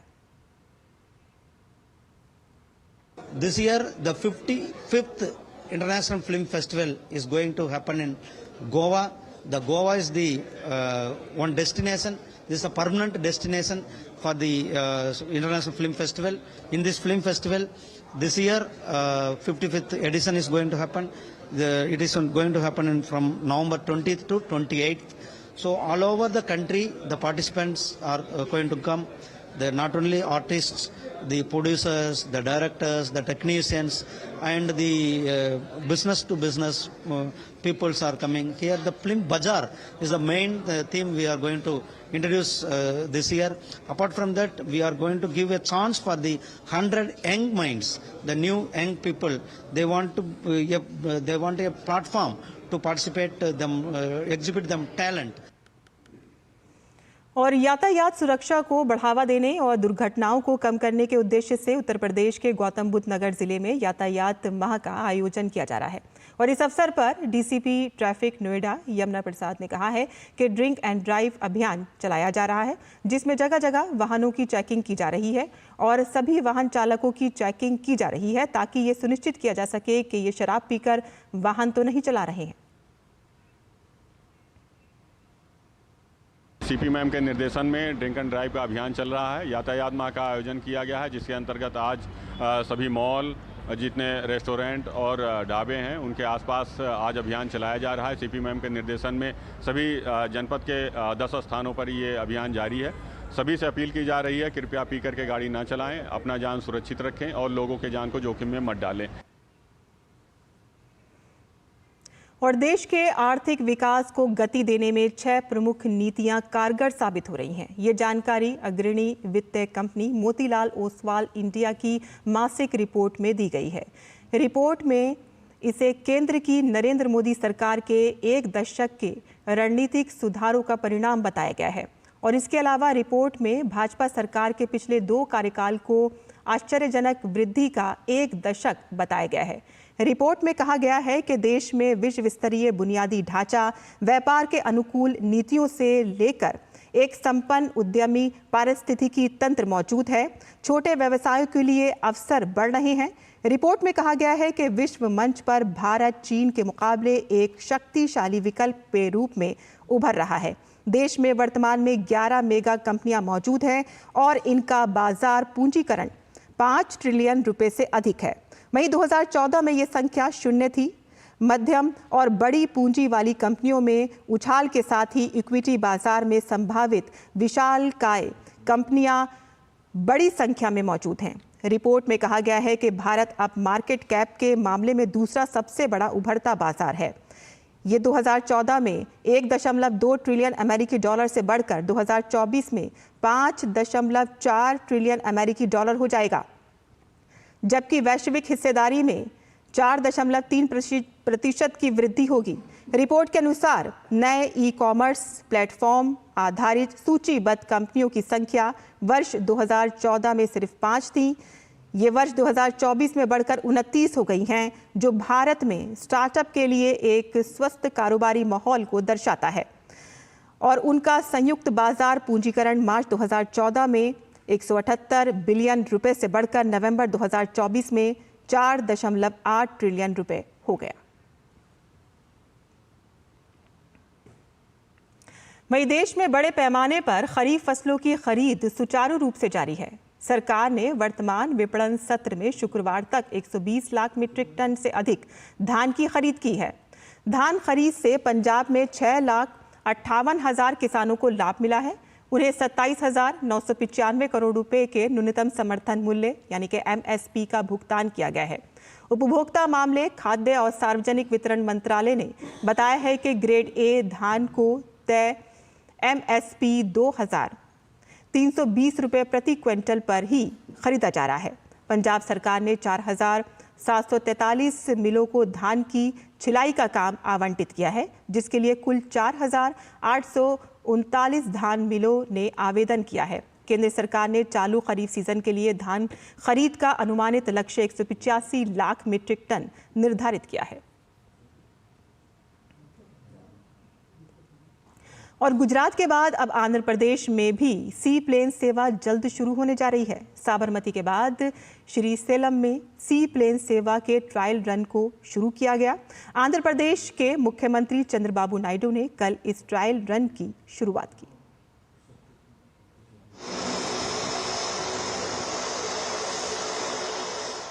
This year, the 55th International Film Festival is going to happen in Goa. The Goa is the one destination. This is a permanent destination for the International Film Festival. In this film festival, this year, 55th edition is going to happen. It is going to happen from November 20th to 28th. So all over the country, the participants are going to come. They're not only artists, the producers, the directors, the technicians, and the business-to-business peoples are coming. Here the Film Bazaar is the main theme we are going to introduce this year. Apart from that, we are going to give a chance for the 100 young minds, the new young people. They want a platform to participate, exhibit them talent. और यातायात सुरक्षा को बढ़ावा देने और दुर्घटनाओं को कम करने के उद्देश्य से उत्तर प्रदेश के गौतम बुद्ध नगर जिले में यातायात माह का आयोजन किया जा रहा है। और इस अवसर पर डीसीपी ट्रैफिक नोएडा यमुना प्रसाद ने कहा है कि ड्रिंक एंड ड्राइव अभियान चलाया जा रहा है, जिसमें जगह जगह वाहनों की चेकिंग की जा रही है और सभी वाहन चालकों की चेकिंग की जा रही है ताकि ये सुनिश्चित किया जा सके कि ये शराब पीकर वाहन तो नहीं चला रहे हैं। सीपी मैम के निर्देशन में ड्रिंक एंड ड्राइव का अभियान चल रहा है। यातायात माह का आयोजन किया गया है, जिसके अंतर्गत आज सभी मॉल, जितने रेस्टोरेंट और ढाबे हैं, उनके आसपास आज अभियान चलाया जा रहा है। सीपी मैम के निर्देशन में सभी जनपद के 10 स्थानों पर ये अभियान जारी है। सभी से अपील की जा रही है, कृपया पी करके गाड़ी ना चलाएं, अपना जान सुरक्षित रखें और लोगों के जान को जोखिम में मत डालें। और देश के आर्थिक विकास को गति देने में 6 प्रमुख नीतियां कारगर साबित हो रही हैं। ये जानकारी अग्रणी वित्तीय कंपनी मोतीलाल ओसवाल इंडिया की मासिक रिपोर्ट में दी गई है। रिपोर्ट में इसे केंद्र की नरेंद्र मोदी सरकार के 1 दशक के रणनीतिक सुधारों का परिणाम बताया गया है। और इसके अलावा रिपोर्ट में भाजपा सरकार के पिछले 2 कार्यकाल को आश्चर्यजनक वृद्धि का 1 दशक बताया गया है। रिपोर्ट में कहा गया है कि देश में विश्व स्तरीय बुनियादी ढांचा, व्यापार के अनुकूल नीतियों से लेकर एक संपन्न उद्यमी पारिस्थितिकी तंत्र मौजूद है। छोटे व्यवसायों के लिए अवसर बढ़ रहे हैं। रिपोर्ट में कहा गया है कि विश्व मंच पर भारत चीन के मुकाबले एक शक्तिशाली विकल्प के रूप में उभर रहा है। देश में वर्तमान में 11 मेगा कंपनियां मौजूद हैं और इनका बाजार पूंजीकरण 5 ट्रिलियन रुपए से अधिक है। वहीं 2014 में ये संख्या 0 थी। मध्यम और बड़ी पूंजी वाली कंपनियों में उछाल के साथ ही इक्विटी बाजार में संभावित विशालकाय कंपनियां बड़ी संख्या में मौजूद हैं। रिपोर्ट में कहा गया है कि भारत अब मार्केट कैप के मामले में दूसरा सबसे बड़ा उभरता बाजार है। ये 2014 में 1.2 ट्रिलियन अमेरिकी डॉलर से बढ़कर 2024 में 5.4 ट्रिलियन अमेरिकी डॉलर हो जाएगा, जबकि वैश्विक हिस्सेदारी में 4.3% की वृद्धि होगी। रिपोर्ट के अनुसार नए ई कॉमर्स प्लेटफॉर्म आधारित सूचीबद्ध कंपनियों की संख्या वर्ष 2014 में सिर्फ 5 थी। ये वर्ष 2024 में बढ़कर 29 हो गई हैं, जो भारत में स्टार्टअप के लिए एक स्वस्थ कारोबारी माहौल को दर्शाता है। और उनका संयुक्त बाजार पूंजीकरण मार्च 2014 में 178 बिलियन रुपए से बढ़कर नवंबर 2024 में 4.8 ट्रिलियन रुपए हो गया। वहीं देश में बड़े पैमाने पर खरीफ फसलों की खरीद सुचारू रूप से जारी है। सरकार ने वर्तमान विपणन सत्र में शुक्रवार तक 120 लाख मीट्रिक टन से अधिक धान की खरीद की है। धान खरीद से पंजाब में 6,58,000 किसानों को लाभ मिला है। उन्हें 27,995 करोड़ रुपए के न्यूनतम समर्थन मूल्य यानी कि MSP का भुगतान किया गया है। उपभोक्ता मामले, खाद्य और सार्वजनिक वितरण मंत्रालय ने बताया है कि ग्रेड ए धान को तय MSP 2,320 रुपये प्रति क्विंटल पर ही खरीदा जा रहा है। पंजाब सरकार ने 4,743 मिलों को धान की छिलाई का काम आवंटित किया है, जिसके लिए कुल 4,839 धान मिलों ने आवेदन किया है। केंद्र सरकार ने चालू खरीफ सीजन के लिए धान खरीद का अनुमानित लक्ष्य 185 लाख मीट्रिक टन निर्धारित किया है। और गुजरात के बाद अब आंध्र प्रदेश में भी सी प्लेन सेवा जल्द शुरू होने जा रही है। साबरमती के बाद श्रीसेलम में सी प्लेन सेवा के ट्रायल रन को शुरू किया गया। आंध्र प्रदेश के मुख्यमंत्री चंद्रबाबू नायडू ने कल इस ट्रायल रन की शुरुआत की।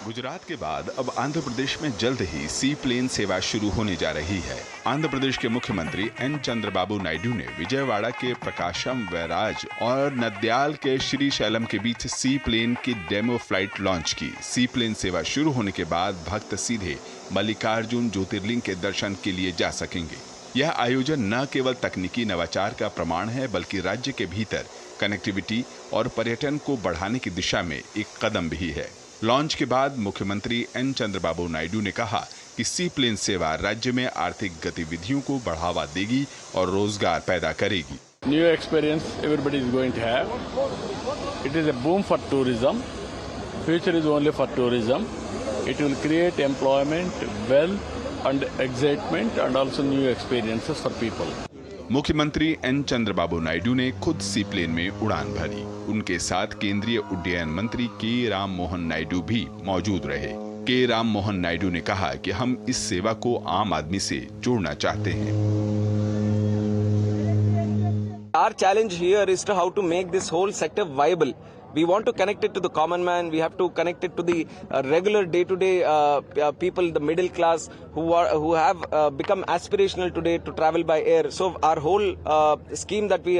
गुजरात के बाद अब आंध्र प्रदेश में जल्द ही सी प्लेन सेवा शुरू होने जा रही है। आंध्र प्रदेश के मुख्यमंत्री एन चंद्रबाबू नायडू ने विजयवाड़ा के प्रकाशम वैराज और नद्याल के श्रीशैलम के बीच सी प्लेन की डेमो फ्लाइट लॉन्च की। सी प्लेन सेवा शुरू होने के बाद भक्त सीधे मल्लिकार्जुन ज्योतिर्लिंग के दर्शन के लिए जा सकेंगे। यह आयोजन न केवल तकनीकी नवाचार का प्रमाण है, बल्कि राज्य के भीतर कनेक्टिविटी और पर्यटन को बढ़ाने की दिशा में एक कदम भी है। लॉन्च के बाद मुख्यमंत्री एन चंद्रबाबू नायडू ने कहा कि सी प्लेन सेवा राज्य में आर्थिक गतिविधियों को बढ़ावा देगी और रोजगार पैदा करेगी। New experience everybody is going to have. It is a boom for tourism. Future is only for tourism. It will create employment, wealth and excitement and also new experiences for people. मुख्यमंत्री N Chandrababu Naidu ने खुद सी plane में उड़ान भरी। उनके साथ केंद्रीय उड्डयन मंत्री के राम मोहन नायडू भी मौजूद रहे। के राम मोहन नायडू ने कहा कि हम इस सेवा को आम आदमी से जोड़ना चाहते हैं। Our challenge here is to how to make this whole sector viable. We want to connect it to the common man. We have to connect it to the regular day-to-day people, the middle class who have become aspirational today to travel by air. So our whole scheme that we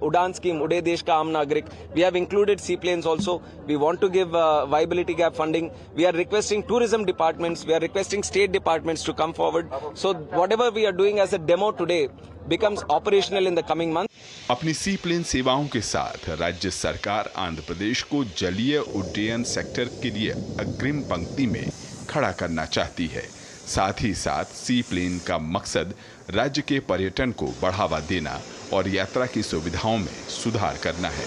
Udan scheme, Uday Desh Ka Aam Nagrik, we have included seaplanes also. We want to give viability gap funding. We are requesting tourism departments. We are requesting state departments to come forward. So whatever we are doing as a demo today becomes operational in the coming months. अपनी सी plane सेवाओं के साथ राज्य सरकार आंध्र प्रदेश को जलीय उड्डयन sector के लिए अग्रिम पंक्ति में खड़ा करना चाहती है। साथ ही साथ सी प्लेन का मकसद राज्य के पर्यटन को बढ़ावा देना और यात्रा की सुविधाओं में सुधार करना है।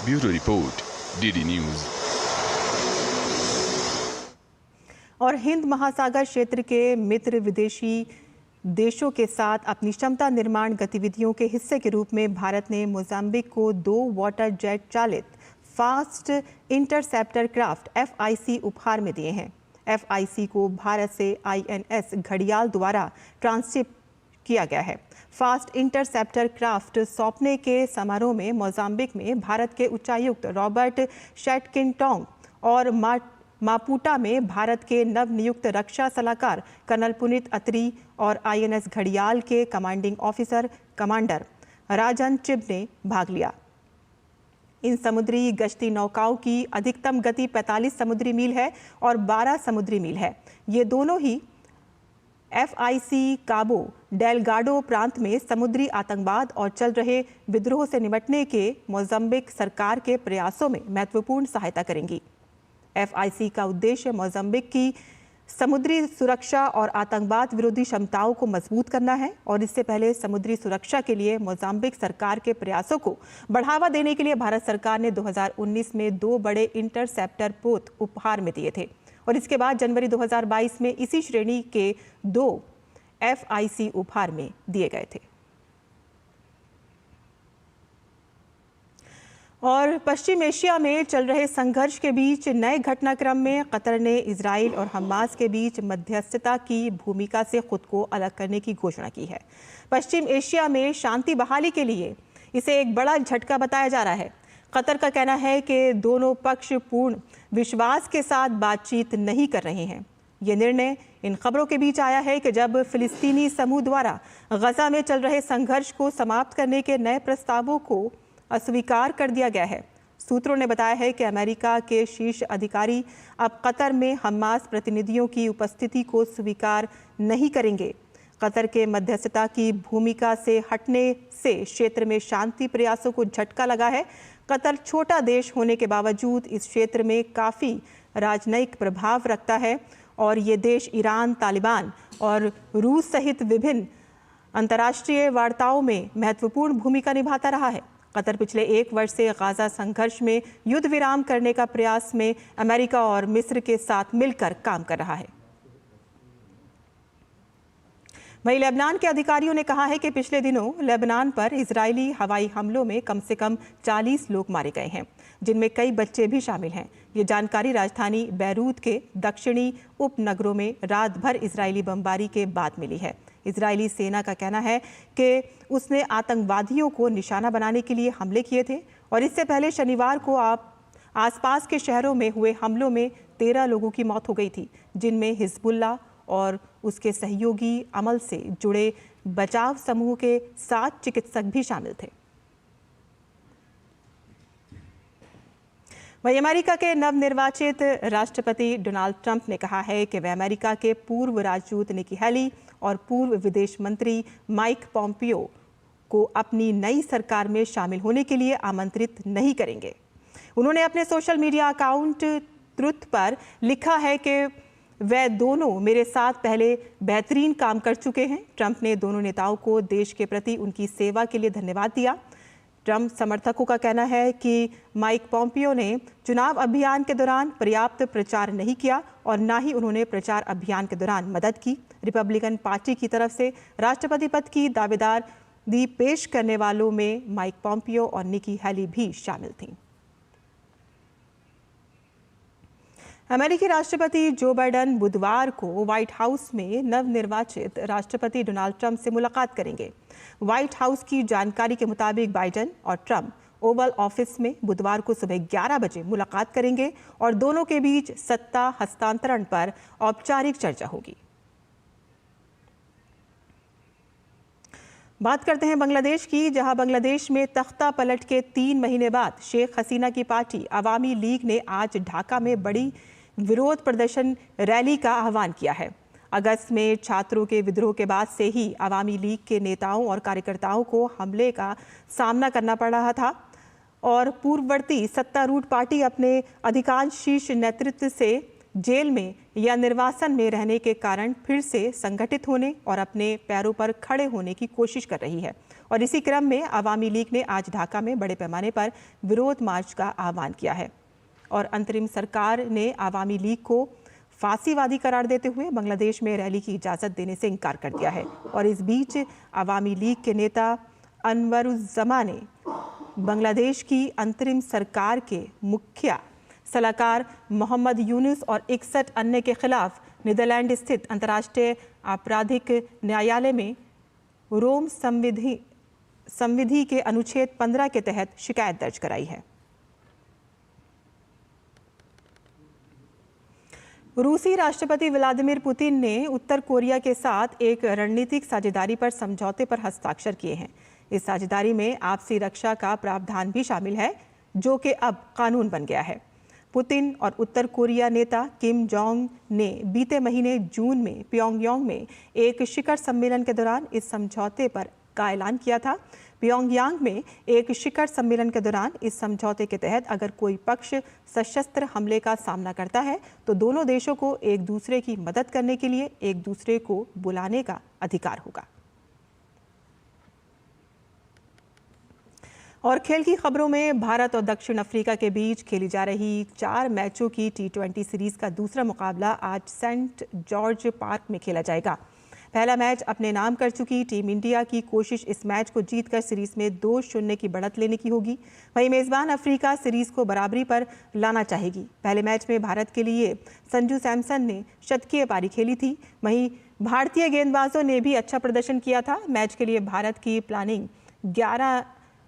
Bureau report, DD news. और हिंद महासागर क्षेत्र के मित्र विदेशी देशों के साथ अपनी क्षमता निर्माण गतिविधियों के हिस्से के रूप में भारत ने मोजाम्बिक को 2 वाटर जेट चालित फास्ट इंटरसेप्टर क्राफ्ट FIC उपहार में दिए हैं। FIC को भारत से INS घड़ियाल द्वारा ट्रांसशिप किया गया है। फास्ट इंटरसेप्टर क्राफ्ट सौंपने के समारोह में मोजाम्बिक में भारत के उच्चायुक्त रॉबर्ट शेटकिनटोंग और मापुटा में भारत के नवनियुक्त रक्षा सलाहकार कर्नल पुनीत अत्री और INS घड़ियाल के कमांडिंग ऑफिसर कमांडर राजन चिब ने भाग लिया। इन समुद्री गश्ती नौकाओं की अधिकतम गति 45 समुद्री मील है और 12 समुद्री मील है। ये दोनों ही FIC काबो डेलगाडो प्रांत में समुद्री आतंकवाद और चल रहे विद्रोह से निपटने के मोजाम्बिक सरकार के प्रयासों में महत्वपूर्ण सहायता करेंगी। FIC का उद्देश्य मोजाम्बिक की समुद्री सुरक्षा और आतंकवाद विरोधी क्षमताओं को मजबूत करना है और इससे पहले समुद्री सुरक्षा के लिए मोजाम्बिक सरकार के प्रयासों को बढ़ावा देने के लिए भारत सरकार ने 2019 में 2 बड़े इंटरसेप्टर पोत उपहार में दिए थे और इसके बाद जनवरी 2022 में इसी श्रेणी के 2 FIC उपहार में दिए गए थे। और पश्चिम एशिया में चल रहे संघर्ष के बीच नए घटनाक्रम में कतर ने इजराइल और हमास के बीच मध्यस्थता की भूमिका से खुद को अलग करने की घोषणा की है। पश्चिम एशिया में शांति बहाली के लिए इसे एक बड़ा झटका बताया जा रहा है। कतर का कहना है कि दोनों पक्ष पूर्ण विश्वास के साथ बातचीत नहीं कर रहे हैं। ये निर्णय इन खबरों के बीच आया है कि जब फिलिस्तीनी समूह द्वारा गजा में चल रहे संघर्ष को समाप्त करने के नए प्रस्तावों को अस्वीकार कर दिया गया है। सूत्रों ने बताया है कि अमेरिका के शीर्ष अधिकारी अब कतर में हमास प्रतिनिधियों की उपस्थिति को स्वीकार नहीं करेंगे। कतर के मध्यस्थता की भूमिका से हटने से क्षेत्र में शांति प्रयासों को झटका लगा है। कतर छोटा देश होने के बावजूद इस क्षेत्र में काफ़ी राजनयिक प्रभाव रखता है और ये देश ईरान, तालिबान और रूस सहित विभिन्न अंतर्राष्ट्रीय वार्ताओं में महत्वपूर्ण भूमिका निभाता रहा है। कतर पिछले 1 वर्ष से गाजा संघर्ष में युद्ध विराम करने का प्रयास में अमेरिका और मिस्र के साथ मिलकर काम कर रहा है। वहीं लेबनान के अधिकारियों ने कहा है कि पिछले दिनों लेबनान पर इजरायली हवाई हमलों में कम से कम 40 लोग मारे गए हैं, जिनमें कई बच्चे भी शामिल हैं। ये जानकारी राजधानी बैरूत के दक्षिणी उपनगरों में रात भर इजरायली बमबारी के बाद मिली है। इजरायली सेना का कहना है कि उसने आतंकवादियों को निशाना बनाने के लिए हमले किए थे और इससे पहले शनिवार को आसपास के शहरों में हुए हमलों में 13 लोगों की मौत हो गई थी, जिनमें हिजबुल्लाह और उसके सहयोगी अमल से जुड़े बचाव समूह के 7 चिकित्सक भी शामिल थे। वहीं अमेरिका के नवनिर्वाचित राष्ट्रपति डोनाल्ड ट्रंप ने कहा है कि वह अमेरिका के पूर्व राजदूत निकी हेली और पूर्व विदेश मंत्री माइक पॉम्पियो को अपनी नई सरकार में शामिल होने के लिए आमंत्रित नहीं करेंगे। उन्होंने अपने सोशल मीडिया अकाउंट ट्रुथ पर लिखा है कि वह दोनों मेरे साथ पहले बेहतरीन काम कर चुके हैं। ट्रंप ने दोनों नेताओं को देश के प्रति उनकी सेवा के लिए धन्यवाद दिया। ट्रंप समर्थकों का कहना है कि माइक पॉम्पियो ने चुनाव अभियान के दौरान पर्याप्त प्रचार नहीं किया और न ही उन्होंने प्रचार अभियान के दौरान मदद की। रिपब्लिकन पार्टी की तरफ से राष्ट्रपति पद की दावेदारी पेश करने वालों में माइक पॉम्पियो और निकी हेली भी शामिल थीं। अमेरिकी राष्ट्रपति जो बाइडेन बुधवार को व्हाइट हाउस में नवनिर्वाचित राष्ट्रपति डोनाल्ड ट्रंप से मुलाकात करेंगे। व्हाइट हाउस की जानकारी के मुताबिक बाइडेन और ट्रंप ओवल ऑफिस में बुधवार को सुबह 11 बजे मुलाकात करेंगे और दोनों के बीच सत्ता हस्तांतरण पर औपचारिक चर्चा होगी। बात करते हैं बांग्लादेश की, जहां बांग्लादेश में तख्ता पलट के 3 महीने बाद शेख हसीना की पार्टी अवामी लीग ने आज ढाका में बड़ी विरोध प्रदर्शन रैली का आह्वान किया है। अगस्त में छात्रों के विद्रोह के बाद से ही अवामी लीग के नेताओं और कार्यकर्ताओं को हमले का सामना करना पड़ रहा था और पूर्ववर्ती सत्तारूढ़ पार्टी अपने अधिकांश शीर्ष नेतृत्व से जेल में या निर्वासन में रहने के कारण फिर से संगठित होने और अपने पैरों पर खड़े होने की कोशिश कर रही है। और इसी क्रम में अवामी लीग ने आज ढाका में बड़े पैमाने पर विरोध मार्च का आह्वान किया है और अंतरिम सरकार ने अवामी लीग को फांसीवादी करार देते हुए बांग्लादेश में रैली की इजाज़त देने से इनकार कर दिया है। और इस बीच अवामी लीग के नेता अनवरुज्जमा ने बांग्लादेश की अंतरिम सरकार के मुखिया सलाहकार मोहम्मद यूनुस और 61 अन्य के खिलाफ नीदरलैंड स्थित अंतर्राष्ट्रीय आपराधिक न्यायालय में रोम संविधि के अनुच्छेद 15 के तहत शिकायत दर्ज कराई है। रूसी राष्ट्रपति व्लादिमीर पुतिन ने उत्तर कोरिया के साथ एक रणनीतिक साझेदारी पर समझौते पर हस्ताक्षर किए हैं। इस साझेदारी में आपसी रक्षा का प्रावधान भी शामिल है, जो कि अब कानून बन गया है। पुतिन और उत्तर कोरिया नेता किम जोंग ने बीते महीने जून में प्योंगयांग में एक शिखर सम्मेलन के दौरान इस समझौते पर का ऐलान किया था। प्योंगयांग में एक शिखर सम्मेलन के दौरान इस समझौते के तहत अगर कोई पक्ष सशस्त्र हमले का सामना करता है तो दोनों देशों को एक दूसरे की मदद करने के लिए एक दूसरे को बुलाने का अधिकार होगा। और खेल की खबरों में भारत और दक्षिण अफ्रीका के बीच खेली जा रही 4 मैचों की T20 सीरीज का दूसरा मुकाबला आज सेंट जॉर्ज पार्क में खेला जाएगा। पहला मैच अपने नाम कर चुकी टीम इंडिया की कोशिश इस मैच को जीतकर सीरीज में 2-0 की बढ़त लेने की होगी। वहीं मेजबान अफ्रीका सीरीज को बराबरी पर लाना चाहेगी। पहले मैच में भारत के लिए संजू सैमसन ने शतकीय पारी खेली थी। वहीं भारतीय गेंदबाजों ने भी अच्छा प्रदर्शन किया था। मैच के लिए भारत की प्लानिंग 11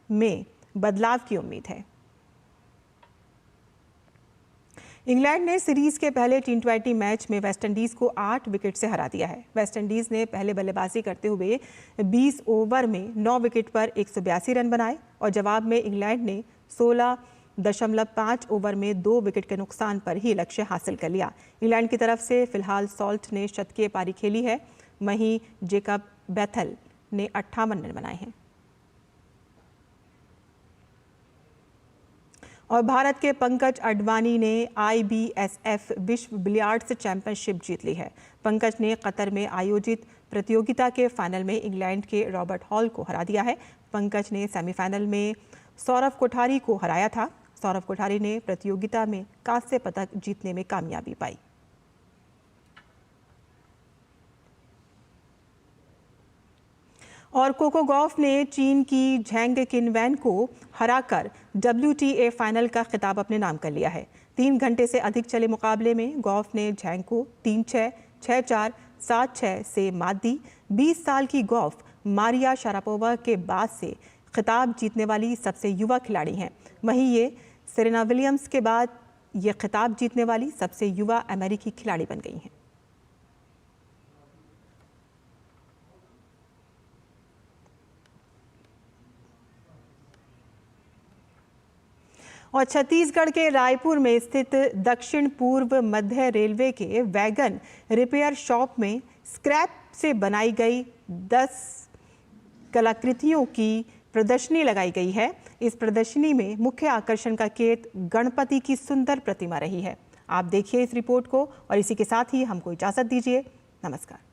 में बदलाव की उम्मीद है। इंग्लैंड ने सीरीज के पहले T20 मैच में वेस्टइंडीज को 8 विकेट से हरा दिया है। वेस्टइंडीज ने पहले बल्लेबाजी करते हुए 20 ओवर में 9 विकेट पर 182 रन बनाए और जवाब में इंग्लैंड ने 16.5 ओवर में 2 विकेट के नुकसान पर ही लक्ष्य हासिल कर लिया। इंग्लैंड की तरफ से फिलहाल सॉल्ट ने शतकीय पारी खेली है, वहीं जेकब बेथल ने 58 रन बनाए हैं। और भारत के पंकज अडवाणी ने IBSF विश्व बिलियर्ड्स चैंपियनशिप जीत ली है। पंकज ने कतर में आयोजित प्रतियोगिता के फाइनल में इंग्लैंड के रॉबर्ट हॉल को हरा दिया है। पंकज ने सेमीफाइनल में सौरव कोठारी को हराया था। सौरव कोठारी ने प्रतियोगिता में कांस्य पदक जीतने में कामयाबी पाई। और कोको गॉफ ने चीन की झैंग किनवैन को हराकर WTA फाइनल का खिताब अपने नाम कर लिया है। 3 घंटे से अधिक चले मुकाबले में गॉफ ने झैंग को 3-6, 6-4, 7-6 से मात दी। 20 साल की गॉफ मारिया शारापोवा के बाद से खिताब जीतने वाली सबसे युवा खिलाड़ी हैं। वहीं ये सेरेना विलियम्स के बाद ये खिताब जीतने वाली सबसे युवा अमेरिकी खिलाड़ी बन गई हैं। और छत्तीसगढ़ के रायपुर में स्थित दक्षिण पूर्व मध्य रेलवे के वैगन रिपेयर शॉप में स्क्रैप से बनाई गई 10 कलाकृतियों की प्रदर्शनी लगाई गई है। इस प्रदर्शनी में मुख्य आकर्षण का केत गणपति की सुंदर प्रतिमा रही है। आप देखिए इस रिपोर्ट को और इसी के साथ ही हमको इजाजत दीजिए। नमस्कार।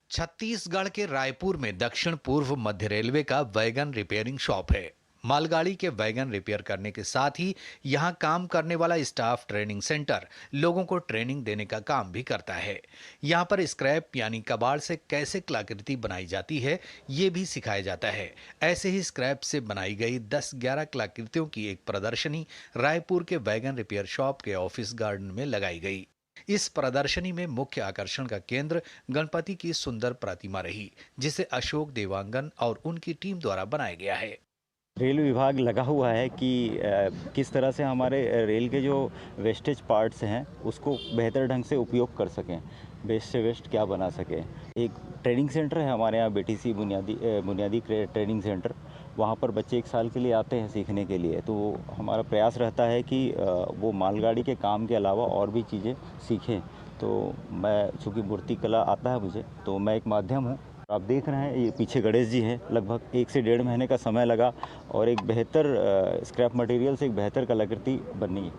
छत्तीसगढ़ के रायपुर में दक्षिण पूर्व मध्य रेलवे का वैगन रिपेयरिंग शॉप है। मालगाड़ी के वैगन रिपेयर करने के साथ ही यहां काम करने वाला स्टाफ ट्रेनिंग सेंटर लोगों को ट्रेनिंग देने का काम भी करता है। यहां पर स्क्रैप यानी कबाड़ से कैसे कलाकृति बनाई जाती है ये भी सिखाया जाता है। ऐसे ही स्क्रैप से बनाई गई 10-11 कलाकृतियों की एक प्रदर्शनी रायपुर के वैगन रिपेयर शॉप के ऑफिस गार्डन में लगाई गई। इस प्रदर्शनी में मुख्य आकर्षण का केंद्र गणपति की सुंदर प्रतिमा रही, जिसे अशोक देवांगन और उनकी टीम द्वारा बनाया गया है। रेल विभाग लगा हुआ है कि किस तरह से हमारे रेल के जो वेस्टेज पार्ट्स हैं उसको बेहतर ढंग से उपयोग कर सकें, बेस्ट से बेस्ट क्या बना सकें। एक ट्रेनिंग सेंटर है हमारे यहाँ BTC बुनियादी ट्रेनिंग सेंटर, वहाँ पर बच्चे 1 साल के लिए आते हैं सीखने के लिए। तो हमारा प्रयास रहता है कि वो मालगाड़ी के काम के अलावा और भी चीज़ें सीखें। तो मैं चूँकि मूर्ति कला आता है मुझे, तो मैं एक माध्यम हूँ। आप देख रहे हैं ये पीछे गणेश जी हैं। लगभग 1 से 1.5 महीने का समय लगा और एक बेहतर स्क्रैप मटेरियल से एक बेहतर कलाकृति बनी।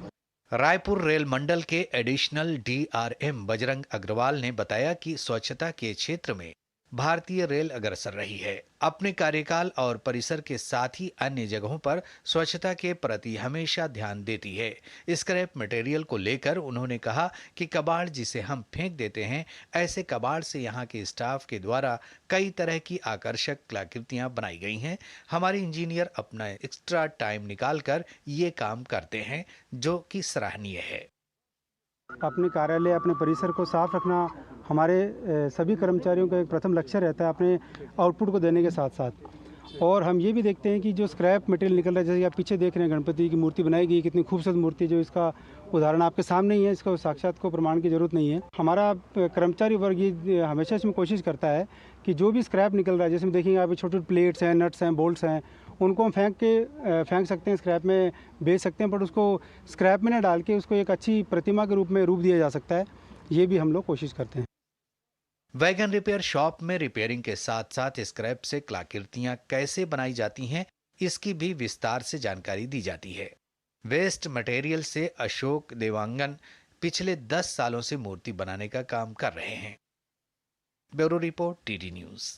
रायपुर रेल मंडल के एडिशनल DRM बजरंग अग्रवाल ने बताया कि स्वच्छता के क्षेत्र में भारतीय रेल अग्रसर रही है। अपने कार्यकाल और परिसर के साथ ही अन्य जगहों पर स्वच्छता के प्रति हमेशा ध्यान देती है। स्क्रैप मटेरियल को लेकर उन्होंने कहा कि कबाड़ जिसे हम फेंक देते हैं, ऐसे कबाड़ से यहाँ के स्टाफ के द्वारा कई तरह की आकर्षक कलाकृतियां बनाई गई हैं। हमारे इंजीनियर अपना एक्स्ट्रा टाइम निकालकर ये काम करते हैं, जो कि सराहनीय है। अपने कार्यालय, अपने परिसर को साफ रखना हमारे सभी कर्मचारियों का एक प्रथम लक्ष्य रहता है, अपने आउटपुट को देने के साथ साथ। और हम ये भी देखते हैं कि जो स्क्रैप मटेरियल निकल रहा है, जैसे आप पीछे देख रहे हैं गणपति की मूर्ति बनाई गई, कितनी खूबसूरत मूर्ति, जो इसका उदाहरण आपके सामने ही है, इसका साक्षात को प्रमाण की जरूरत नहीं है। हमारा कर्मचारी वर्ग ये हमेशा इसमें कोशिश करता है कि जो भी स्क्रैप निकल रहा है, जैसे देखेंगे आप छोटे छोटे प्लेट्स हैं, नट्स हैं, बोल्ट्स हैं, उनको हम फेंक सकते हैं, स्क्रैप में बेच सकते हैं, बट उसको स्क्रैप में ना डाल के उसको एक अच्छी प्रतिमा के रूप में रूप दिया जा सकता है। ये भी हम लोग कोशिश करते हैं। वैगन रिपेयर शॉप में रिपेयरिंग के साथ साथ स्क्रैप से कलाकृतियां कैसे बनाई जाती हैं, इसकी भी विस्तार से जानकारी दी जाती है। वेस्ट मटेरियल से अशोक देवांगन पिछले 10 सालों से मूर्ति बनाने का काम कर रहे हैं। Bureau report, TT news.